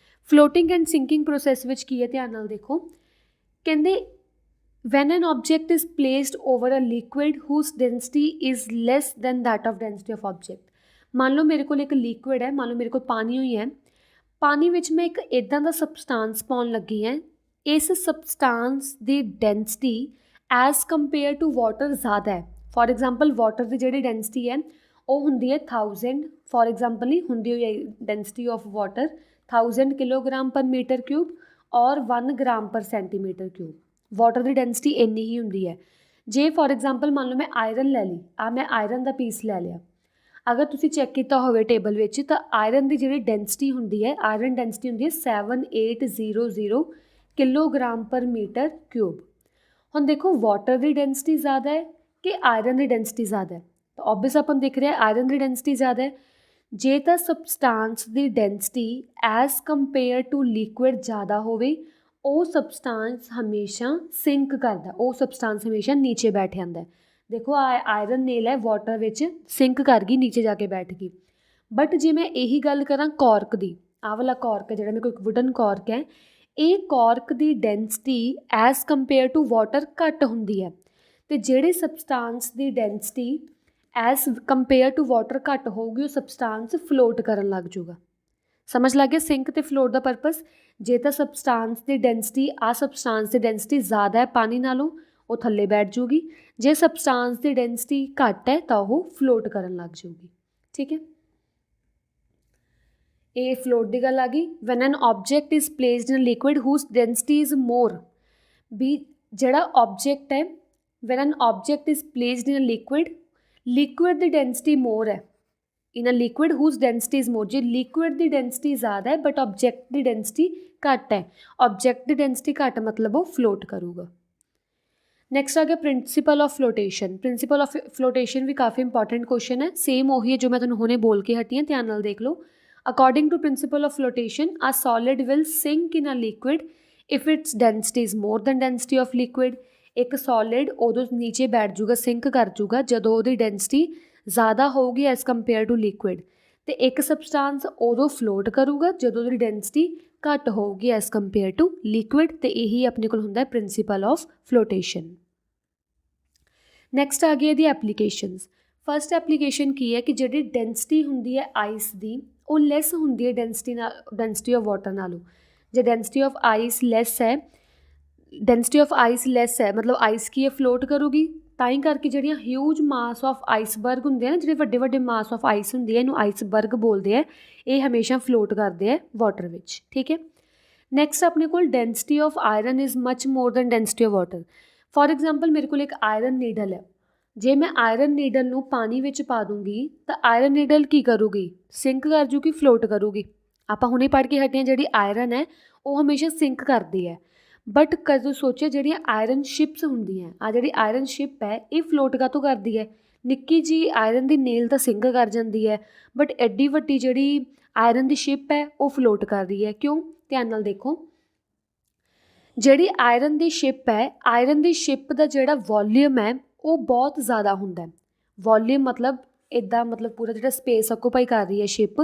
Floating and sinking process ਵਿੱਚ ਕੀ ਹੈ, ਧਿਆਨ ਨਾਲ ਦੇਖੋ, ਕਹਿੰਦੇ when an object is placed over a liquid whose density is less than that of density of object। ਮੰਨ ਲਓ ਮੇਰੇ ਕੋਲ ਇੱਕ ਲਿਕੁਇਡ ਹੈ, ਮੰਨ ਲਓ ਮੇਰੇ ਕੋਲ ਪਾਣੀ ਹੋਈ ਹੈ, ਪਾਣੀ ਵਿੱਚ ਮੈਂ ਇੱਕ ਇੱਦਾਂ ਦਾ ਸਬਸਟਾਂਸ ਪਾਉਣ ਲੱਗੀ ਹੈ, ਇਸ ਸਬਸਟਾਂਸ ਦੀ density as compare to water ਜ਼ਿਆਦਾ ਹੈ। ਫੋਰ ਐਗਜ਼ਾਮਪਲ ਵਾਟਰ ਦੀ ਜਿਹੜੀ ਡੈਂਸਿਟੀ ਹੈ ਉਹ ਹੁੰਦੀ ਹੈ 1000, ਫੋਰ ਐਗਜ਼ਾਮਪਲ ਹੀ ਹੁੰਦੀ ਹੋਈ ਹੈ density of water 1000 kilogram per metre cube ਔਰ 1 gram per centimetre cube. Water ਦੀ ਡੈਂਸਿਟੀ ਇੰਨੀ ਹੀ ਹੁੰਦੀ ਹੈ। ਜੇ ਫੋਰ ਐਗਜ਼ਾਮਪਲ ਮੰਨ ਲਓ ਮੈਂ ਆਇਰਨ ਲੈ ਲਈ, ਮੈਂ ਆਇਰਨ ਦਾ ਪੀਸ ਲੈ ਲਿਆ, ਅਗਰ ਤੁਸੀਂ ਚੈੱਕ ਕੀਤਾ ਹੋਵੇ ਟੇਬਲ ਵਿੱਚ, ਤਾਂ ਆਇਰਨ ਦੀ ਜਿਹੜੀ ਡੈਂਸਿਟੀ ਹੁੰਦੀ ਹੈ, ਆਇਰਨ ਡੈਂਸਿਟੀ ਹੁੰਦੀ ਹੈ 7800 ਕਿਲੋਗ੍ਰਾਮ ਪਰ ਮੀਟਰ ਕਿਊਬ। ਹੁਣ ਦੇਖੋ ਵਾਟਰ ਦੀ ਡੈਂਸਿਟੀ ਜ਼ਿਆਦਾ ਹੈ ਕਿ ਆਇਰਨ ਦੀ ਡੈਂਸਿਟੀ ਜ਼ਿਆਦਾ ਹੈ, ਤਾਂ ਓਬਵੀਅਸ ਆਪਾਂ ਨੂੰ ਦਿਖ ਰਿਹਾ ਆਇਰਨ ਦੀ ਡੈਂਸਿਟੀ ਜ਼ਿਆਦਾ ਹੈ। ਜੇ ਤਾਂ ਸਬਸਟਾਂਸ ਦੀ density as compare to liquid ਜ਼ਿਆਦਾ ਹੋਵੇ, ਉਹ ਸਬਸਟਾਂਸ ਹਮੇਸ਼ਾ ਸਿੰਕ ਕਰਦਾ, ਉਹ ਸਬਸਟਾਂਸ ਹਮੇਸ਼ਾ ਨੀਚੇ ਬੈਠ ਜਾਂਦਾ। ਦੇਖੋ ਆਇਰਨ ਨੇਲ ਹੈ ਵਾਟਰ ਵਿੱਚ ਸਿੰਕ ਕਰ ਗਈ, ਨੀਚੇ ਜਾ ਕੇ ਬੈਠ ਗਈ। ਬਟ ਜੇ ਮੈਂ ਇਹੀ ਗੱਲ ਕਰਾਂ ਕੌਰਕ ਦੀ, ਆਹ ਵਾਲਾ ਕੌਰਕ ਹੈ ਜਿਹੜਾ ਮੇਰੇ ਕੋਲ ਇੱਕ ਵੁਡਨ ਕੌਰਕ ਹੈ, ਇਹ ਕੌਰਕ ਦੀ density as compare to water ਘੱਟ ਹੁੰਦੀ ਹੈ, ਅਤੇ ਜਿਹੜੇ ਸਬਸਟਾਂਸ ਦੀ density as compare to water ਘੱਟ ਹੋਊਗੀ, ਉਹ ਸਬਸਟਾਂਸ ਫਲੋਟ ਕਰਨ ਲੱਗ ਜੂਗਾ। ਸਮਝ ਲੱਗ ਗਿਆ ਸਿੰਕ ਅਤੇ ਫਲੋਟ ਦਾ ਪਰਪਸ। ਜੇ ਤਾਂ ਸਬਸਟਾਂਸ ਦੀ ਡੈਂਸਿਟੀ, ਸਬਸਟਾਂਸ ਦੀ ਡੈਂਸਿਟੀ ਜ਼ਿਆਦਾ ਹੈ ਪਾਣੀ ਨਾਲੋਂ, ਉਹ ਥੱਲੇ ਬੈਠ ਜੂਗੀ, ਜੇ ਸਬਸਟਾਂਸ ਦੀ ਡੈਂਸਿਟੀ ਘੱਟ ਹੈ ਤਾਂ ਉਹ ਫਲੋਟ ਕਰਨ ਲੱਗ ਜੂਗੀ। ਠੀਕ ਹੈ, ਇਹ ਫਲੋਟ ਦੀ ਗੱਲ ਆ ਗਈ। When an object is placed in liquid whose density is more, ਵੀ ਜਿਹੜਾ ਆਬਜੈਕਟ ਹੈ, when an object is placed in liquid, liquid ਦੀ ਡੈਂਸਿਟੀ ਮੋਰ ਹੈ, in a liquid whose density is more. ਜੇ ਲਿਕੁਇਡ ਦੀ ਡੈਂਸਿਟੀ ਜ਼ਿਆਦਾ ਹੈ but object the density ਘੱਟ ਹੈ, ਆਬਜੈਕਟ ਦੀ ਡੈਂਸਿਟੀ ਘੱਟ ਮਤਲਬ ਉਹ ਫਲੋਟ ਕਰੂਗਾ। ਨੈਕਸਟ ਆ ਗਿਆ principle of flotation. Principle of flotation ਵੀ ਕਾਫੀ ਇੰਪੋਰਟੈਂਟ ਕੁਐਸਚਨ ਹੈ, ਸੇਮ ਉਹੀ ਹੈ ਜੋ ਮੈਂ ਤੁਹਾਨੂੰ ਹੁਣੇ ਬੋਲ ਕੇ ਹਟੀ ਹਾਂ, ਧਿਆਨ ਨਾਲ ਦੇਖ ਲਓ। According to principle of flotation, a solid will sink in a liquid if its density is more than density of liquid. ਇੱਕ ਸੋਲਿਡ ਉਦੋਂ ਨੀਚੇ ਬੈਠ ਜੂਗਾ, ਸਿੰਕ ਕਰ ਜੂਗਾ, ਜਦੋਂ ਉਹਦੀ ਡੈਂਸਿਟੀ ਜ਼ਿਆਦਾ ਹੋਊਗੀ ਐਜ਼ ਕੰਪੇਅਰ ਟੂ ਲਿਕੁਇਡ, ਅਤੇ ਇੱਕ ਸਬਸਟਾਂਸ ਉਦੋਂ ਫਲੋਟ ਕਰੂਗਾ ਜਦੋਂ ਉਹਦੀ ਡੈਂਸਿਟੀ ਘੱਟ ਹੋਊਗੀ ਐਜ਼ ਕੰਪੇਅਰ ਟੂ ਲਿਕੁਇਡ, ਅਤੇ ਇਹੀ ਆਪਣੇ ਕੋਲ ਹੁੰਦਾ ਪ੍ਰਿੰਸੀਪਲ ਆਫ ਫਲੋਟੇਸ਼ਨ। ਨੈਕਸਟ ਆ ਗਈ ਇਹਦੀ ਐਪਲੀਕੇਸ਼ਨਸ। ਫਸਟ ਐਪਲੀਕੇਸ਼ਨ ਕੀ ਹੈ ਕਿ ਜਿਹੜੀ ਡੈਂਸਿਟੀ ਹੁੰਦੀ ਹੈ ਆਈਸ ਦੀ, ਉਹ ਲੈਸ ਹੁੰਦੀ ਹੈ ਡੈਂਸਿਟੀ ਆਫ ਵਾਟਰ ਨਾਲੋਂ। ਜੇ ਡੈਂਸਿਟੀ ਆਫ ਆਈਸ ਲੈਸ ਹੈ, ਮਤਲਬ ਆਈਸ ਕੀ ਹੈ ਫਲੋਟ ਕਰੂਗੀ, ਤਾਂ ਹੀ ਕਰਕੇ ਜਿਹੜੀਆਂ ਹਿਊਜ ਮਾਸ ਆਫ ਆਈਸਬਰਗ ਹੁੰਦੇ ਆ ਨਾ, ਜਿਹੜੇ ਵੱਡੇ ਵੱਡੇ ਮਾਸ ਆਫ ਆਈਸ ਹੁੰਦੀ ਹੈ, ਇਹਨੂੰ ਆਈਸਬਰਗ ਬੋਲਦੇ ਆ, ਇਹ ਹਮੇਸ਼ਾ ਫਲੋਟ ਕਰਦੇ ਆ ਵਾਟਰ ਵਿੱਚ। ਠੀਕ ਹੈ, ਨੈਕਸਟ ਆਪਣੇ ਕੋਲ density of iron is much more than density of water. For example ਮੇਰੇ ਕੋਲ ਇੱਕ ਆਇਰਨ ਨੀਡਲ ਹੈ, ਜੇ ਮੈਂ ਆਇਰਨ ਨੀਡਲ ਨੂੰ ਪਾਣੀ ਵਿੱਚ ਪਾ ਦੂੰਗੀ ਤਾਂ ਆਇਰਨ ਨੀਡਲ ਕੀ ਕਰੂਗੀ, ਸਿੰਕ ਕਰ ਜੂਗੀ, ਫਲੋਟ ਕਰੂਗੀ। ਆਪਾਂ ਹੁਣੇ ਪੜ੍ਹ ਕੇ ਹਟੇ ਹਾਂ ਜਿਹੜੀ ਆਇਰਨ ਹੈ ਉਹ ਹਮੇਸ਼ਾ ਸਿੰਕ ਕਰਦੀ ਹੈ, ਬਟ ਕਦੋਂ ਸੋਚਿਆ ਜਿਹੜੀਆਂ ਆਇਰਨ ਸ਼ਿਪਸ ਹੁੰਦੀਆਂ, ਆ ਜਿਹੜੀ ਆਇਰਨ ਸ਼ਿਪ ਹੈ ਇਹ ਫਲੋਟ ਕਾਹਤੋਂ ਕਰਦੀ ਹੈ, ਨਿੱਕੀ ਜੀ ਆਇਰਨ ਦੀ ਨੇਲ ਤਾਂ ਸਿੰਕ ਕਰ ਜਾਂਦੀ ਹੈ, ਬਟ ਐਡੀ ਵੱਡੀ ਜਿਹੜੀ ਆਇਰਨ ਦੀ ਸ਼ਿਪ ਹੈ ਉਹ ਫਲੋਟ ਕਰ ਰਹੀ ਹੈ। ਕਿਉਂ? ਧਿਆਨ ਨਾਲ ਦੇਖੋ, ਜਿਹੜੀ ਆਇਰਨ ਦੀ ਸ਼ਿਪ ਹੈ, ਆਇਰਨ ਦੀ ਸ਼ਿਪ ਦਾ ਜਿਹੜਾ ਵੋਲੀਅਮ ਹੈ ਉਹ ਬਹੁਤ ਜ਼ਿਆਦਾ ਹੁੰਦਾ। ਵੋਲੀਅਮ ਮਤਲਬ ਇੱਦਾਂ, ਮਤਲਬ ਪੂਰਾ ਜਿਹੜਾ ਸਪੇਸ ਆਕੂਪਾਈ ਕਰ ਰਹੀ ਹੈ ਸ਼ਿਪ,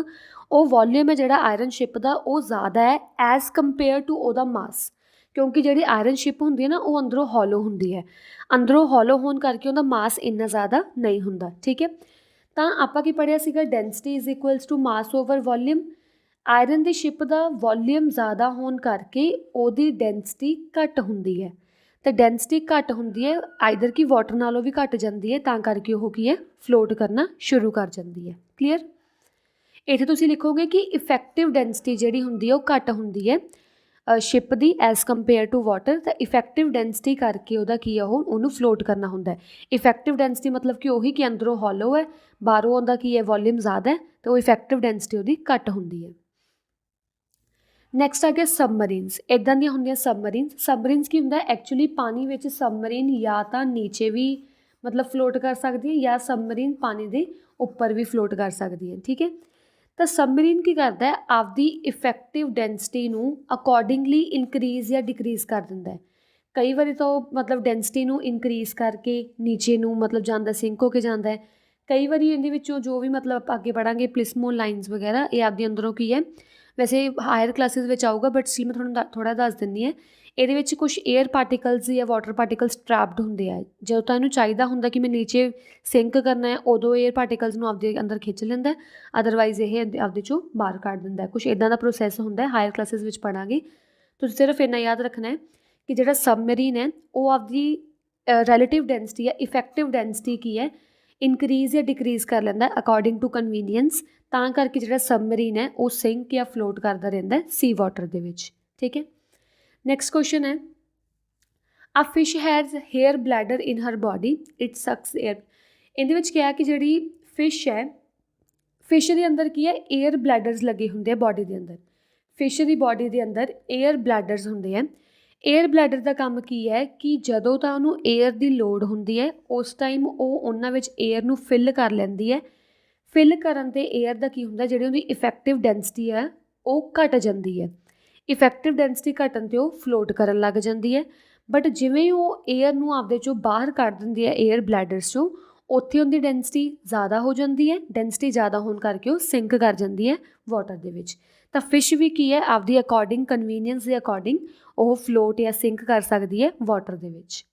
ਉਹ ਵੋਲੀਅਮ ਹੈ ਜਿਹੜਾ ਆਇਰਨ ਸ਼ਿਪ ਦਾ ਉਹ ਜ਼ਿਆਦਾ ਹੈ ਐਜ਼ ਕੰਪੇਅਰ ਟੂ ਉਹਦਾ ਮਾਸ। ਕਿਉਂਕਿ ਜਿਹੜੀ ਆਇਰਨ ਸ਼ਿਪ ਹੁੰਦੀ ਹੈ ਨਾ ਉਹ ਅੰਦਰੋਂ ਹੌਲੋ ਹੁੰਦੀ ਹੈ, ਅੰਦਰੋਂ ਹੌਲੋ ਹੋਣ ਕਰਕੇ ਉਹਦਾ ਮਾਸ ਇੰਨਾ ਜ਼ਿਆਦਾ ਨਹੀਂ ਹੁੰਦਾ। ਠੀਕ ਹੈ, ਤਾਂ ਆਪਾਂ ਕੀ ਪੜ੍ਹਿਆ ਸੀਗਾ, density is equals to mass over volume. Iron ਦੀ ਸ਼ਿਪ ਦਾ ਵੋਲੀਅਮ ਜ਼ਿਆਦਾ ਹੋਣ ਕਰਕੇ ਉਹਦੀ ਡੈਂਸਿਟੀ ਘੱਟ ਹੁੰਦੀ ਹੈ, ਤਾਂ ਡੈਂਸਿਟੀ ਘੱਟ ਹੁੰਦੀ ਹੈ ਆਈਦਰ ਕਿ ਵਾਟਰ ਨਾਲੋਂ ਵੀ ਘੱਟ ਜਾਂਦੀ ਹੈ, ਤਾਂ ਕਰਕੇ ਉਹ ਕੀ ਹੈ, ਫਲੋਟ ਕਰਨਾ ਸ਼ੁਰੂ ਕਰ ਜਾਂਦੀ ਹੈ। ਕਲੀਅਰ? ਇੱਥੇ ਤੁਸੀਂ ਲਿਖੋਗੇ ਕਿ ਇਫੈਕਟਿਵ ਡੈਂਸਿਟੀ ਜਿਹੜੀ ਹੁੰਦੀ ਹੈ ਉਹ ਘੱਟ ਹੁੰਦੀ ਹੈ ship the as compare to water, ਤਾਂ ਇਫੈਕਟਿਵ ਡੈਂਸਿਟੀ ਕਰਕੇ ਉਹਦਾ ਕੀ ਆ, ਉਹਨੂੰ ਫਲੋਟ ਕਰਨਾ ਹੁੰਦਾ ਹੈ। ਇਫੈਕਟਿਵ ਡੈਂਸਿਟੀ ਮਤਲਬ ਕਿ ਉਹੀ ਕਿ ਅੰਦਰੋਂ ਹੌਲੋ ਹੈ, ਬਾਹਰੋਂ ਉਹਦਾ ਕੀ ਹੈ, ਵੋਲੀਅਮ ਜ਼ਿਆਦਾ ਹੈ, ਤਾਂ ਉਹ ਇਫੈਕਟਿਵ ਡੈਂਸਿਟੀ ਉਹਦੀ ਘੱਟ ਹੁੰਦੀ ਹੈ। ਨੈਕਸਟ ਆ ਗਿਆ ਸਬਮਰੀਨਸ। ਇੱਦਾਂ ਦੀਆਂ ਹੁੰਦੀਆਂ ਸਬਮਰੀਨਸ। ਸਬਮਰੀਨਸ ਕੀ ਹੁੰਦਾ, ਐਕਚੁਅਲੀ ਪਾਣੀ ਵਿੱਚ ਸਬਮਰੀਨ ਜਾਂ ਤਾਂ ਨੀਚੇ ਵੀ ਮਤਲਬ ਫਲੋਟ ਕਰ ਸਕਦੀ ਹੈ ਜਾਂ ਸਬਮਰੀਨ ਪਾਣੀ ਦੇ ਉੱਪਰ ਵੀ ਫਲੋਟ ਕਰ ਸਕਦੀ ਹੈ। ਠੀਕ ਹੈ, ਤਾਂ ਸਬਮਰੀਨ ਕੀ ਕਰਦਾ ਹੈ, ਆਪਦੀ ਇਫੈਕਟਿਵ ਡੈਂਸਿਟੀ ਨੂੰ ਅਕੋਰਡਿੰਗਲੀ ਇਨਕਰੀਜ਼ ਜਾਂ ਡਿਕਰੀਜ਼ ਕਰ ਦਿੰਦਾ ਹੈ। ਕਈ ਵਾਰੀ ਤਾਂ ਉਹ ਮਤਲਬ ਡੈਂਸਿਟੀ ਨੂੰ ਇਨਕਰੀਜ਼ ਕਰਕੇ ਨੀਚੇ ਨੂੰ ਮਤਲਬ ਜਾਂਦਾ, ਸਿੰਕ ਹੋ ਕੇ ਜਾਂਦਾ ਹੈ। ਕਈ ਵਾਰੀ ਇਹਦੇ ਵਿੱਚੋਂ ਜੋ ਵੀ ਮਤਲਬ ਆਪਾਂ ਅੱਗੇ ਪੜ੍ਹਾਂਗੇ ਪਲਿਸਮੋ ਲਾਈਨਸ ਵਗੈਰਾ, ਇਹ ਆਪਦੀ ਅੰਦਰੋਂ ਕੀ ਹੈ, ਵੈਸੇ ਹਾਇਰ ਕਲਾਸਿਸ ਵਿੱਚ ਆਊਗਾ ਬਟ ਸਟਿਲ ਮੈਂ ਤੁਹਾਨੂੰ ਥੋੜ੍ਹਾ ਦੱਸ ਦਿੰਦੀ ਹਾਂ। ਇਹਦੇ ਵਿੱਚ ਕੁਛ ਏਅਰ ਪਾਰਟੀਕਲਸ ਜਾਂ ਵਾਟਰ ਪਾਰਟੀਕਲਸ ਟਰੈਪਡ ਹੁੰਦੇ ਆ। ਜਦੋਂ ਤਾਂ ਇਹਨੂੰ ਚਾਹੀਦਾ ਹੁੰਦਾ ਕਿ ਮੈਂ ਨੀਚੇ ਸਿੰਕ ਕਰਨਾ ਹੈ, ਉਦੋਂ ਏਅਰ ਪਾਰਟੀਕਲਸ ਨੂੰ ਆਪਦੇ ਅੰਦਰ ਖਿੱਚ ਲੈਂਦਾ, ਅਦਰਵਾਈਜ਼ ਇਹ ਆਪਦੇ ਚੋਂ ਬਾਹਰ ਕੱਢ ਦਿੰਦਾ। ਕੁਛ ਇੱਦਾਂ ਦਾ ਪ੍ਰੋਸੈਸ ਹੁੰਦਾ, ਹਾਇਰ ਕਲਾਸਿਸ ਵਿੱਚ ਪੜ੍ਹਾਂਗੇ। ਤੁਸੀਂ ਸਿਰਫ ਇੰਨਾ ਯਾਦ ਰੱਖਣਾ ਹੈ ਕਿ ਜਿਹੜਾ ਸਬਮਰੀਨ ਹੈ ਉਹ ਆਪਦੀ ਰਿਲੇਟਿਵ ਡੈਂਸਿਟੀ ਹੈ, ਇਫੈਕਟਿਵ ਡੈਂਸਿਟੀ ਕੀ ਹੈ, ਇਨਕਰੀਜ਼ ਜਾਂ ਡਿਕਰੀਜ਼ ਕਰ ਲੈਂਦਾ ਅਕੋਰਡਿੰਗ ਟੂ ਕਨਵੀਨੀਅੰਸ, ਤਾਂ ਕਰਕੇ ਜਿਹੜਾ ਸਬਮਰੀਨ ਹੈ ਉਹ ਸਿੰਕ ਜਾਂ ਫਲੋਟ ਕਰਦਾ ਰਹਿੰਦਾ ਸੀ ਵਾਟਰ ਦੇ ਵਿੱਚ। ਠੀਕ ਹੈ, ਨੈਕਸਟ ਕੁਐਸਚਨ ਹੈ, a fish has air bladder in her body, it sucks air. ਇਹਦੇ ਵਿੱਚ ਕਿਹਾ ਕਿ ਜਿਹੜੀ ਫਿਸ਼ ਹੈ, ਫਿਸ਼ ਦੇ ਅੰਦਰ ਕੀ ਹੈ, ਏਅਰ ਬਲੈਡਰਸ ਲੱਗੇ ਹੁੰਦੇ ਆ ਬੋਡੀ ਦੇ ਅੰਦਰ। ਫਿਸ਼ ਦੀ ਬੋਡੀ ਦੇ ਅੰਦਰ ਏਅਰ ਬਲੈਡਰਸ ਹੁੰਦੇ ਆ। ਏਅਰ ਬਲੈਡਰ ਦਾ ਕੰਮ ਕੀ ਹੈ ਕਿ ਜਦੋਂ ਤਾਂ ਉਹਨੂੰ ਏਅਰ ਦੀ ਲੋੜ ਹੁੰਦੀ ਹੈ ਉਸ ਟਾਈਮ ਉਹ ਉਹਨਾਂ ਵਿੱਚ ਏਅਰ ਨੂੰ ਫਿਲ ਕਰ ਲੈਂਦੀ ਹੈ। ਫਿਲ ਕਰਨ 'ਤੇ ਏਅਰ ਦਾ ਕੀ ਹੁੰਦਾ, ਜਿਹੜੀ ਉਹਦੀ ਇਫੈਕਟਿਵ ਡੈਂਸਿਟੀ ਹੈ ਉਹ ਘਟ ਜਾਂਦੀ ਹੈ। ਇਫੈਕਟਿਵ ਡੈਂਸਿਟੀ ਘਟਣ 'ਤੇ ਉਹ ਫਲੋਟ ਕਰਨ ਲੱਗ ਜਾਂਦੀ ਹੈ। ਬਟ ਜਿਵੇਂ ਉਹ ਏਅਰ ਨੂੰ ਆਪਦੇ ਚੋਂ ਬਾਹਰ ਕੱਢ ਦਿੰਦੀ ਹੈ ਏਅਰ ਬਲੈਡਰਸ ਚੋਂ, ਉੱਥੇ ਉਹਦੀ ਡੈਂਸਿਟੀ ਜ਼ਿਆਦਾ ਹੋ ਜਾਂਦੀ ਹੈ। ਡੈਂਸਿਟੀ ਜ਼ਿਆਦਾ ਹੋਣ ਕਰਕੇ ਉਹ ਸਿੰਕ ਕਰ ਜਾਂਦੀ ਹੈ ਵਾਟਰ ਦੇ ਵਿੱਚ। ਤਾਂ ਫਿਸ਼ ਵੀ ਕੀ ਹੈ, ਆਪਦੀ ਅਕੋਰਡਿੰਗ ਕਨਵੀਨੀਅੰਸ ਦੇ ਅਕੋਰਡਿੰਗ ਉਹ ਫਲੋਟ ਜਾਂ ਸਿੰਕ ਕਰ ਸਕਦੀ ਹੈ ਵਾਟਰ ਦੇ ਵਿੱਚ।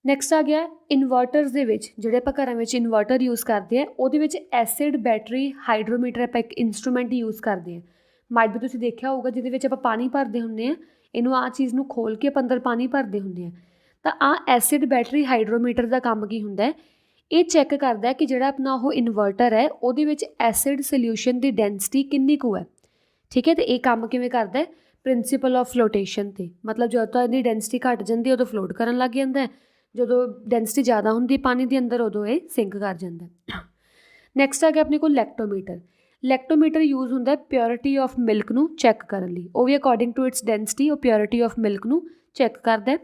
ਨੈਕਸਟ ਆ ਗਿਆ ਇਨਵਰਟਰਸ ਦੇ ਵਿੱਚ, ਜਿਹੜੇ ਆਪਾਂ ਘਰਾਂ ਵਿੱਚ ਇਨਵਰਟਰ ਯੂਜ਼ ਕਰਦੇ ਹਾਂ ਉਹਦੇ ਵਿੱਚ ਐਸਿਡ ਬੈਟਰੀ ਹਾਈਡਰੋਮੀਟਰ ਆਪਾਂ ਇੱਕ ਇੰਸਟਰੂਮੈਂਟ ਯੂਜ਼ ਕਰਦੇ ਹਾਂ। ਮਾਈਟ ਵੀ ਤੁਸੀਂ ਦੇਖਿਆ ਹੋਊਗਾ ਜਿਹਦੇ ਵਿੱਚ ਆਪਾਂ ਪਾਣੀ ਭਰਦੇ ਹੁੰਦੇ ਹਾਂ, ਇਹਨੂੰ ਆਹ ਚੀਜ਼ ਨੂੰ ਖੋਲ੍ਹ ਕੇ ਆਪਾਂ ਅੰਦਰ ਪਾਣੀ ਭਰਦੇ ਹੁੰਦੇ ਹਾਂ। ਤਾਂ ਆਹ ਐਸਿਡ ਬੈਟਰੀ ਹਾਈਡਰੋਮੀਟਰ ਦਾ ਕੰਮ ਕੀ ਹੁੰਦਾ, ਇਹ ਚੈੱਕ ਕਰਦਾ ਕਿ ਜਿਹੜਾ ਆਪਣਾ ਉਹ ਇਨਵਰਟਰ ਹੈ ਉਹਦੇ ਵਿੱਚ ਐਸਿਡ ਸੋਲਿਊਸ਼ਨ ਦੀ ਡੈਂਸਿਟੀ ਕਿੰਨੀ ਕੁ ਹੈ। ਠੀਕ ਹੈ, ਅਤੇ ਇਹ ਕੰਮ ਕਿਵੇਂ ਕਰਦਾ, ਪ੍ਰਿੰਸੀਪਲ ਆਫ ਫਲੋਟੇਸ਼ਨ 'ਤੇ। ਮਤਲਬ ਜਦੋਂ ਤਾਂ ਇਹਦੀ ਡੈਂਸਿਟੀ ਘੱਟ ਜਾਂਦੀ ਉਦੋਂ ਫਲੋਟ ਕਰਨ ਲੱਗ ਜਾਂਦਾ, ਜਦੋਂ ਡੈਂਸਿਟੀ ਜ਼ਿਆਦਾ ਹੁੰਦੀ ਪਾਣੀ ਦੇ ਅੰਦਰ ਉਦੋਂ ਇਹ ਸਿੰਕ ਕਰ ਜਾਂਦਾ। ਨੈਕਸਟ ਆ ਗਿਆ ਆਪਣੇ ਕੋਲ ਲੈਕਟੋਮੀਟਰ। ਲੈਕਟੋਮੀਟਰ ਯੂਜ਼ ਹੁੰਦਾ ਪਿਓਰਿਟੀ ਆਫ ਮਿਲਕ ਨੂੰ ਚੈੱਕ ਕਰਨ ਲਈ, ਉਹ ਵੀ ਅਕੋਰਡਿੰਗ ਟੂ ਇਟਸ ਡੈਂਸਿਟੀ ਉਹ ਪਿਓਰਿਟੀ ਆਫ ਮਿਲਕ ਨੂੰ ਚੈੱਕ ਕਰਦਾ।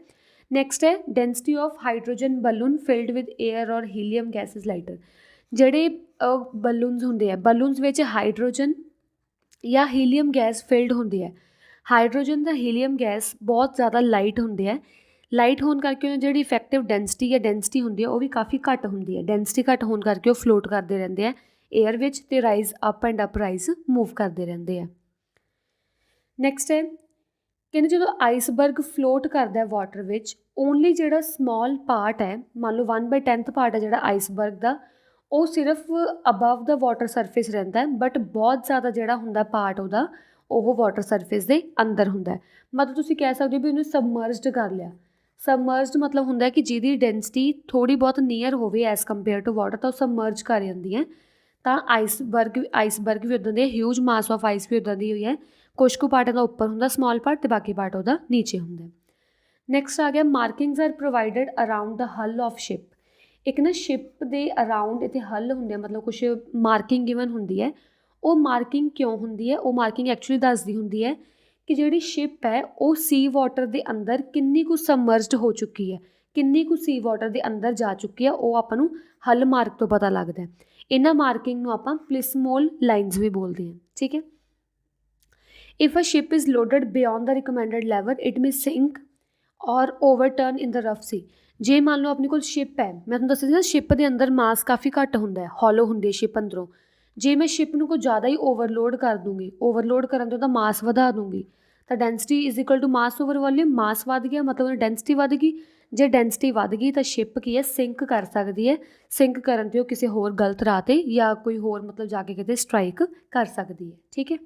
ਨੈਕਸਟ ਹੈ density of hydrogen balloon filled with air ਔਰ ਹੀਲੀਅਮ ਗੈਸਿਸ ਲਾਈਟਰ। ਜਿਹੜੇ ਬਲੂਨਸ ਹੁੰਦੇ ਆ, ਬਲੂਨਸ ਵਿੱਚ ਹਾਈਡਰੋਜਨ ਜਾਂ ਹੀਲੀਅਮ ਗੈਸ ਫਿਲਡ ਹੁੰਦੀ ਹੈ। ਹਾਈਡਰੋਜਨ ਦਾ ਹੀਲੀਅਮ ਗੈਸ ਬਹੁਤ ਜ਼ਿਆਦਾ ਲਾਈਟ ਹੁੰਦੇ ਹੈ। ਲਾਈਟ ਹੋਣ ਕਰਕੇ ਉਹਨਾਂ ਜਿਹੜੀ ਇਫੈਕਟਿਵ ਡੈਂਸਿਟੀ ਜਾਂ ਡੈਂਸਿਟੀ ਹੁੰਦੀ ਹੈ ਉਹ ਵੀ ਕਾਫੀ ਘੱਟ ਹੁੰਦੀ ਹੈ। ਡੈਂਸਿਟੀ ਘੱਟ ਹੋਣ ਕਰਕੇ ਉਹ ਫਲੋਟ ਕਰਦੇ ਰਹਿੰਦੇ ਆ ਏਅਰ ਵਿੱਚ, ਅਤੇ rise up and up rise move ਕਰਦੇ ਰਹਿੰਦੇ ਆ। ਨੈਕਸਟ ਹੈ ਕਹਿੰਦੇ ਜਦੋਂ ਆਈਸਬਰਗ ਫਲੋਟ ਕਰਦਾ ਵਾਟਰ ਵਿੱਚ, ਓਨਲੀ ਜਿਹੜਾ ਸਮਾਲ ਪਾਰਟ ਹੈ, ਮੰਨ ਲਓ 1/10 ਪਾਰਟ ਹੈ ਜਿਹੜਾ ਆਈਸਬਰਗ ਦਾ, ਉਹ ਸਿਰਫ ਅਬਵ ਦਾ ਵਾਟਰ ਸਰਫੇਸ ਰਹਿੰਦਾ, ਬਟ ਬਹੁਤ ਜ਼ਿਆਦਾ ਜਿਹੜਾ ਹੁੰਦਾ ਪਾਰਟ ਉਹਦਾ ਉਹ ਵਾਟਰ ਸਰਫੇਸ ਦੇ ਅੰਦਰ ਹੁੰਦਾ। ਮਤਲਬ ਤੁਸੀਂ ਕਹਿ ਸਕਦੇ ਹੋ ਵੀ ਉਹਨੂੰ ਸਬਮਰਜਡ ਕਰ ਲਿਆ। ਸਬਮਰਜਡ ਮਤਲਬ ਹੁੰਦਾ ਕਿ ਜਿਹਦੀ ਡੈਂਸਿਟੀ ਥੋੜ੍ਹੀ ਬਹੁਤ ਨੀਅਰ ਹੋਵੇ ਐਜ਼ ਕੰਪੇਅਰ ਟੂ ਵਾਟਰ, ਤਾਂ ਉਹ ਸਬਮਰਜ ਕਰ ਜਾਂਦੀ ਹੈ। ਤਾਂ ਆਈਸਬਰਗ ਵੀ ਉੱਦਾਂ ਦੇ, ਹਿਊਜ ਮਾਸ ਆਫ ਆਈਸ ਵੀ ਉੱਦਾਂ ਦੀ ਹੋਈ ਹੈ, ਕੁਛ ਕੁ ਪਾਰਟ ਇਹਦਾ ਉੱਪਰ ਹੁੰਦਾ ਸਮੋਲ ਪਾਰਟ ਅਤੇ ਬਾਕੀ ਪਾਰਟ ਉਹਦਾ ਨੀਚੇ ਹੁੰਦਾ। ਨੈਕਸਟ ਆ ਗਿਆ ਮਾਰਕਿੰਗਸ ਆਰ ਪ੍ਰੋਵਾਈਡਡ ਅਰਾਊਂਡ ਦ ਹੱਲ ਆਫ ਸ਼ਿਪ। ਇੱਕ ਨਾ ਸ਼ਿਪ ਦੇ ਅਰਾਊਂਡ ਇੱਥੇ ਹੱਲ ਹੁੰਦੇ ਆ, ਮਤਲਬ ਕੁਛ ਮਾਰਕਿੰਗ ਗਿਵਨ ਹੁੰਦੀ ਹੈ। ਉਹ ਮਾਰਕਿੰਗ ਕਿਉਂ ਹੁੰਦੀ ਹੈ? ਉਹ ਮਾਰਕਿੰਗ ਐਕਚੁਅਲੀ ਦੱਸਦੀ ਹੁੰਦੀ ਹੈ ਕਿ ਜਿਹੜੀ ਸ਼ਿਪ ਹੈ ਉਹ ਸੀ ਵਾਟਰ ਦੇ ਅੰਦਰ ਕਿੰਨੀ ਕੁ ਸਬਮਰਜਡ ਹੋ ਚੁੱਕੀ ਹੈ, ਕਿੰਨੀ ਕੁ ਸੀ ਵਾਟਰ ਦੇ ਅੰਦਰ ਜਾ ਚੁੱਕੀ ਹੈ, ਉਹ ਆਪਾਂ ਨੂੰ ਹੱਲ ਮਾਰਕ ਤੋਂ ਪਤਾ ਲੱਗਦਾ। ਇਹਨਾਂ ਮਾਰਕਿੰਗ ਨੂੰ ਆਪਾਂ ਪਲਿਸਮੋਲ ਲਾਈਨਸ ਵੀ ਬੋਲਦੇ ਹਾਂ, ਠੀਕ ਹੈ। If a ship is loaded beyond the recommended level it may sink or overturn in the rough ਸੀ। ਜੇ ਮੰਨ ਲਓ ਆਪਣੇ ਕੋਲ ਸ਼ਿਪ ਹੈ, ਮੈਂ ਤੁਹਾਨੂੰ ਦੱਸਿਆ ਸੀ ਨਾ ਸ਼ਿਪ ਦੇ ਅੰਦਰ ਮਾਸ ਕਾਫੀ ਘੱਟ ਹੁੰਦਾ ਹੈ, ਹੌਲੋ ਹੁੰਦੀ ਹੈ ਸ਼ਿਪ ਅੰਦਰੋਂ। ਜੇ ਮੈਂ ਸ਼ਿਪ ਨੂੰ ਕੋਈ ਜ਼ਿਆਦਾ ਹੀ ਓਵਰਲੋਡ ਕਰ ਦੂੰਗੀ, ਓਵਰਲੋਡ ਕਰਨ ਤੋਂ ਉਹਦਾ ਮਾਸ ਵਧਾ ਦੂੰਗੀ, ਤਾਂ density is equal to mass over volume. Mass ਵੱਧ ਗਿਆ ਮਤਲਬ ਉਹਦੀ ਡੈਂਸਿਟੀ ਵੱਧ ਗਈ। ਜੇ ਡੈਂਸਿਟੀ ਵੱਧ ਗਈ ਤਾਂ ਸ਼ਿਪ ਕੀ ਹੈ, ਸਿੰਕ ਕਰ ਸਕਦੀ ਹੈ। ਸਿੰਕ ਕਰਨ 'ਤੇ ਉਹ ਕਿਸੇ ਹੋਰ ਗਲਤ ਰਾਹ 'ਤੇ ਜਾਂ ਕੋਈ ਹੋਰ ਮਤਲਬ ਜਾ ਕੇ ਕਿਤੇ ਸਟਰਾਈਕ ਕਰ ਸਕਦੀ ਹੈ, ਠੀਕ ਹੈ।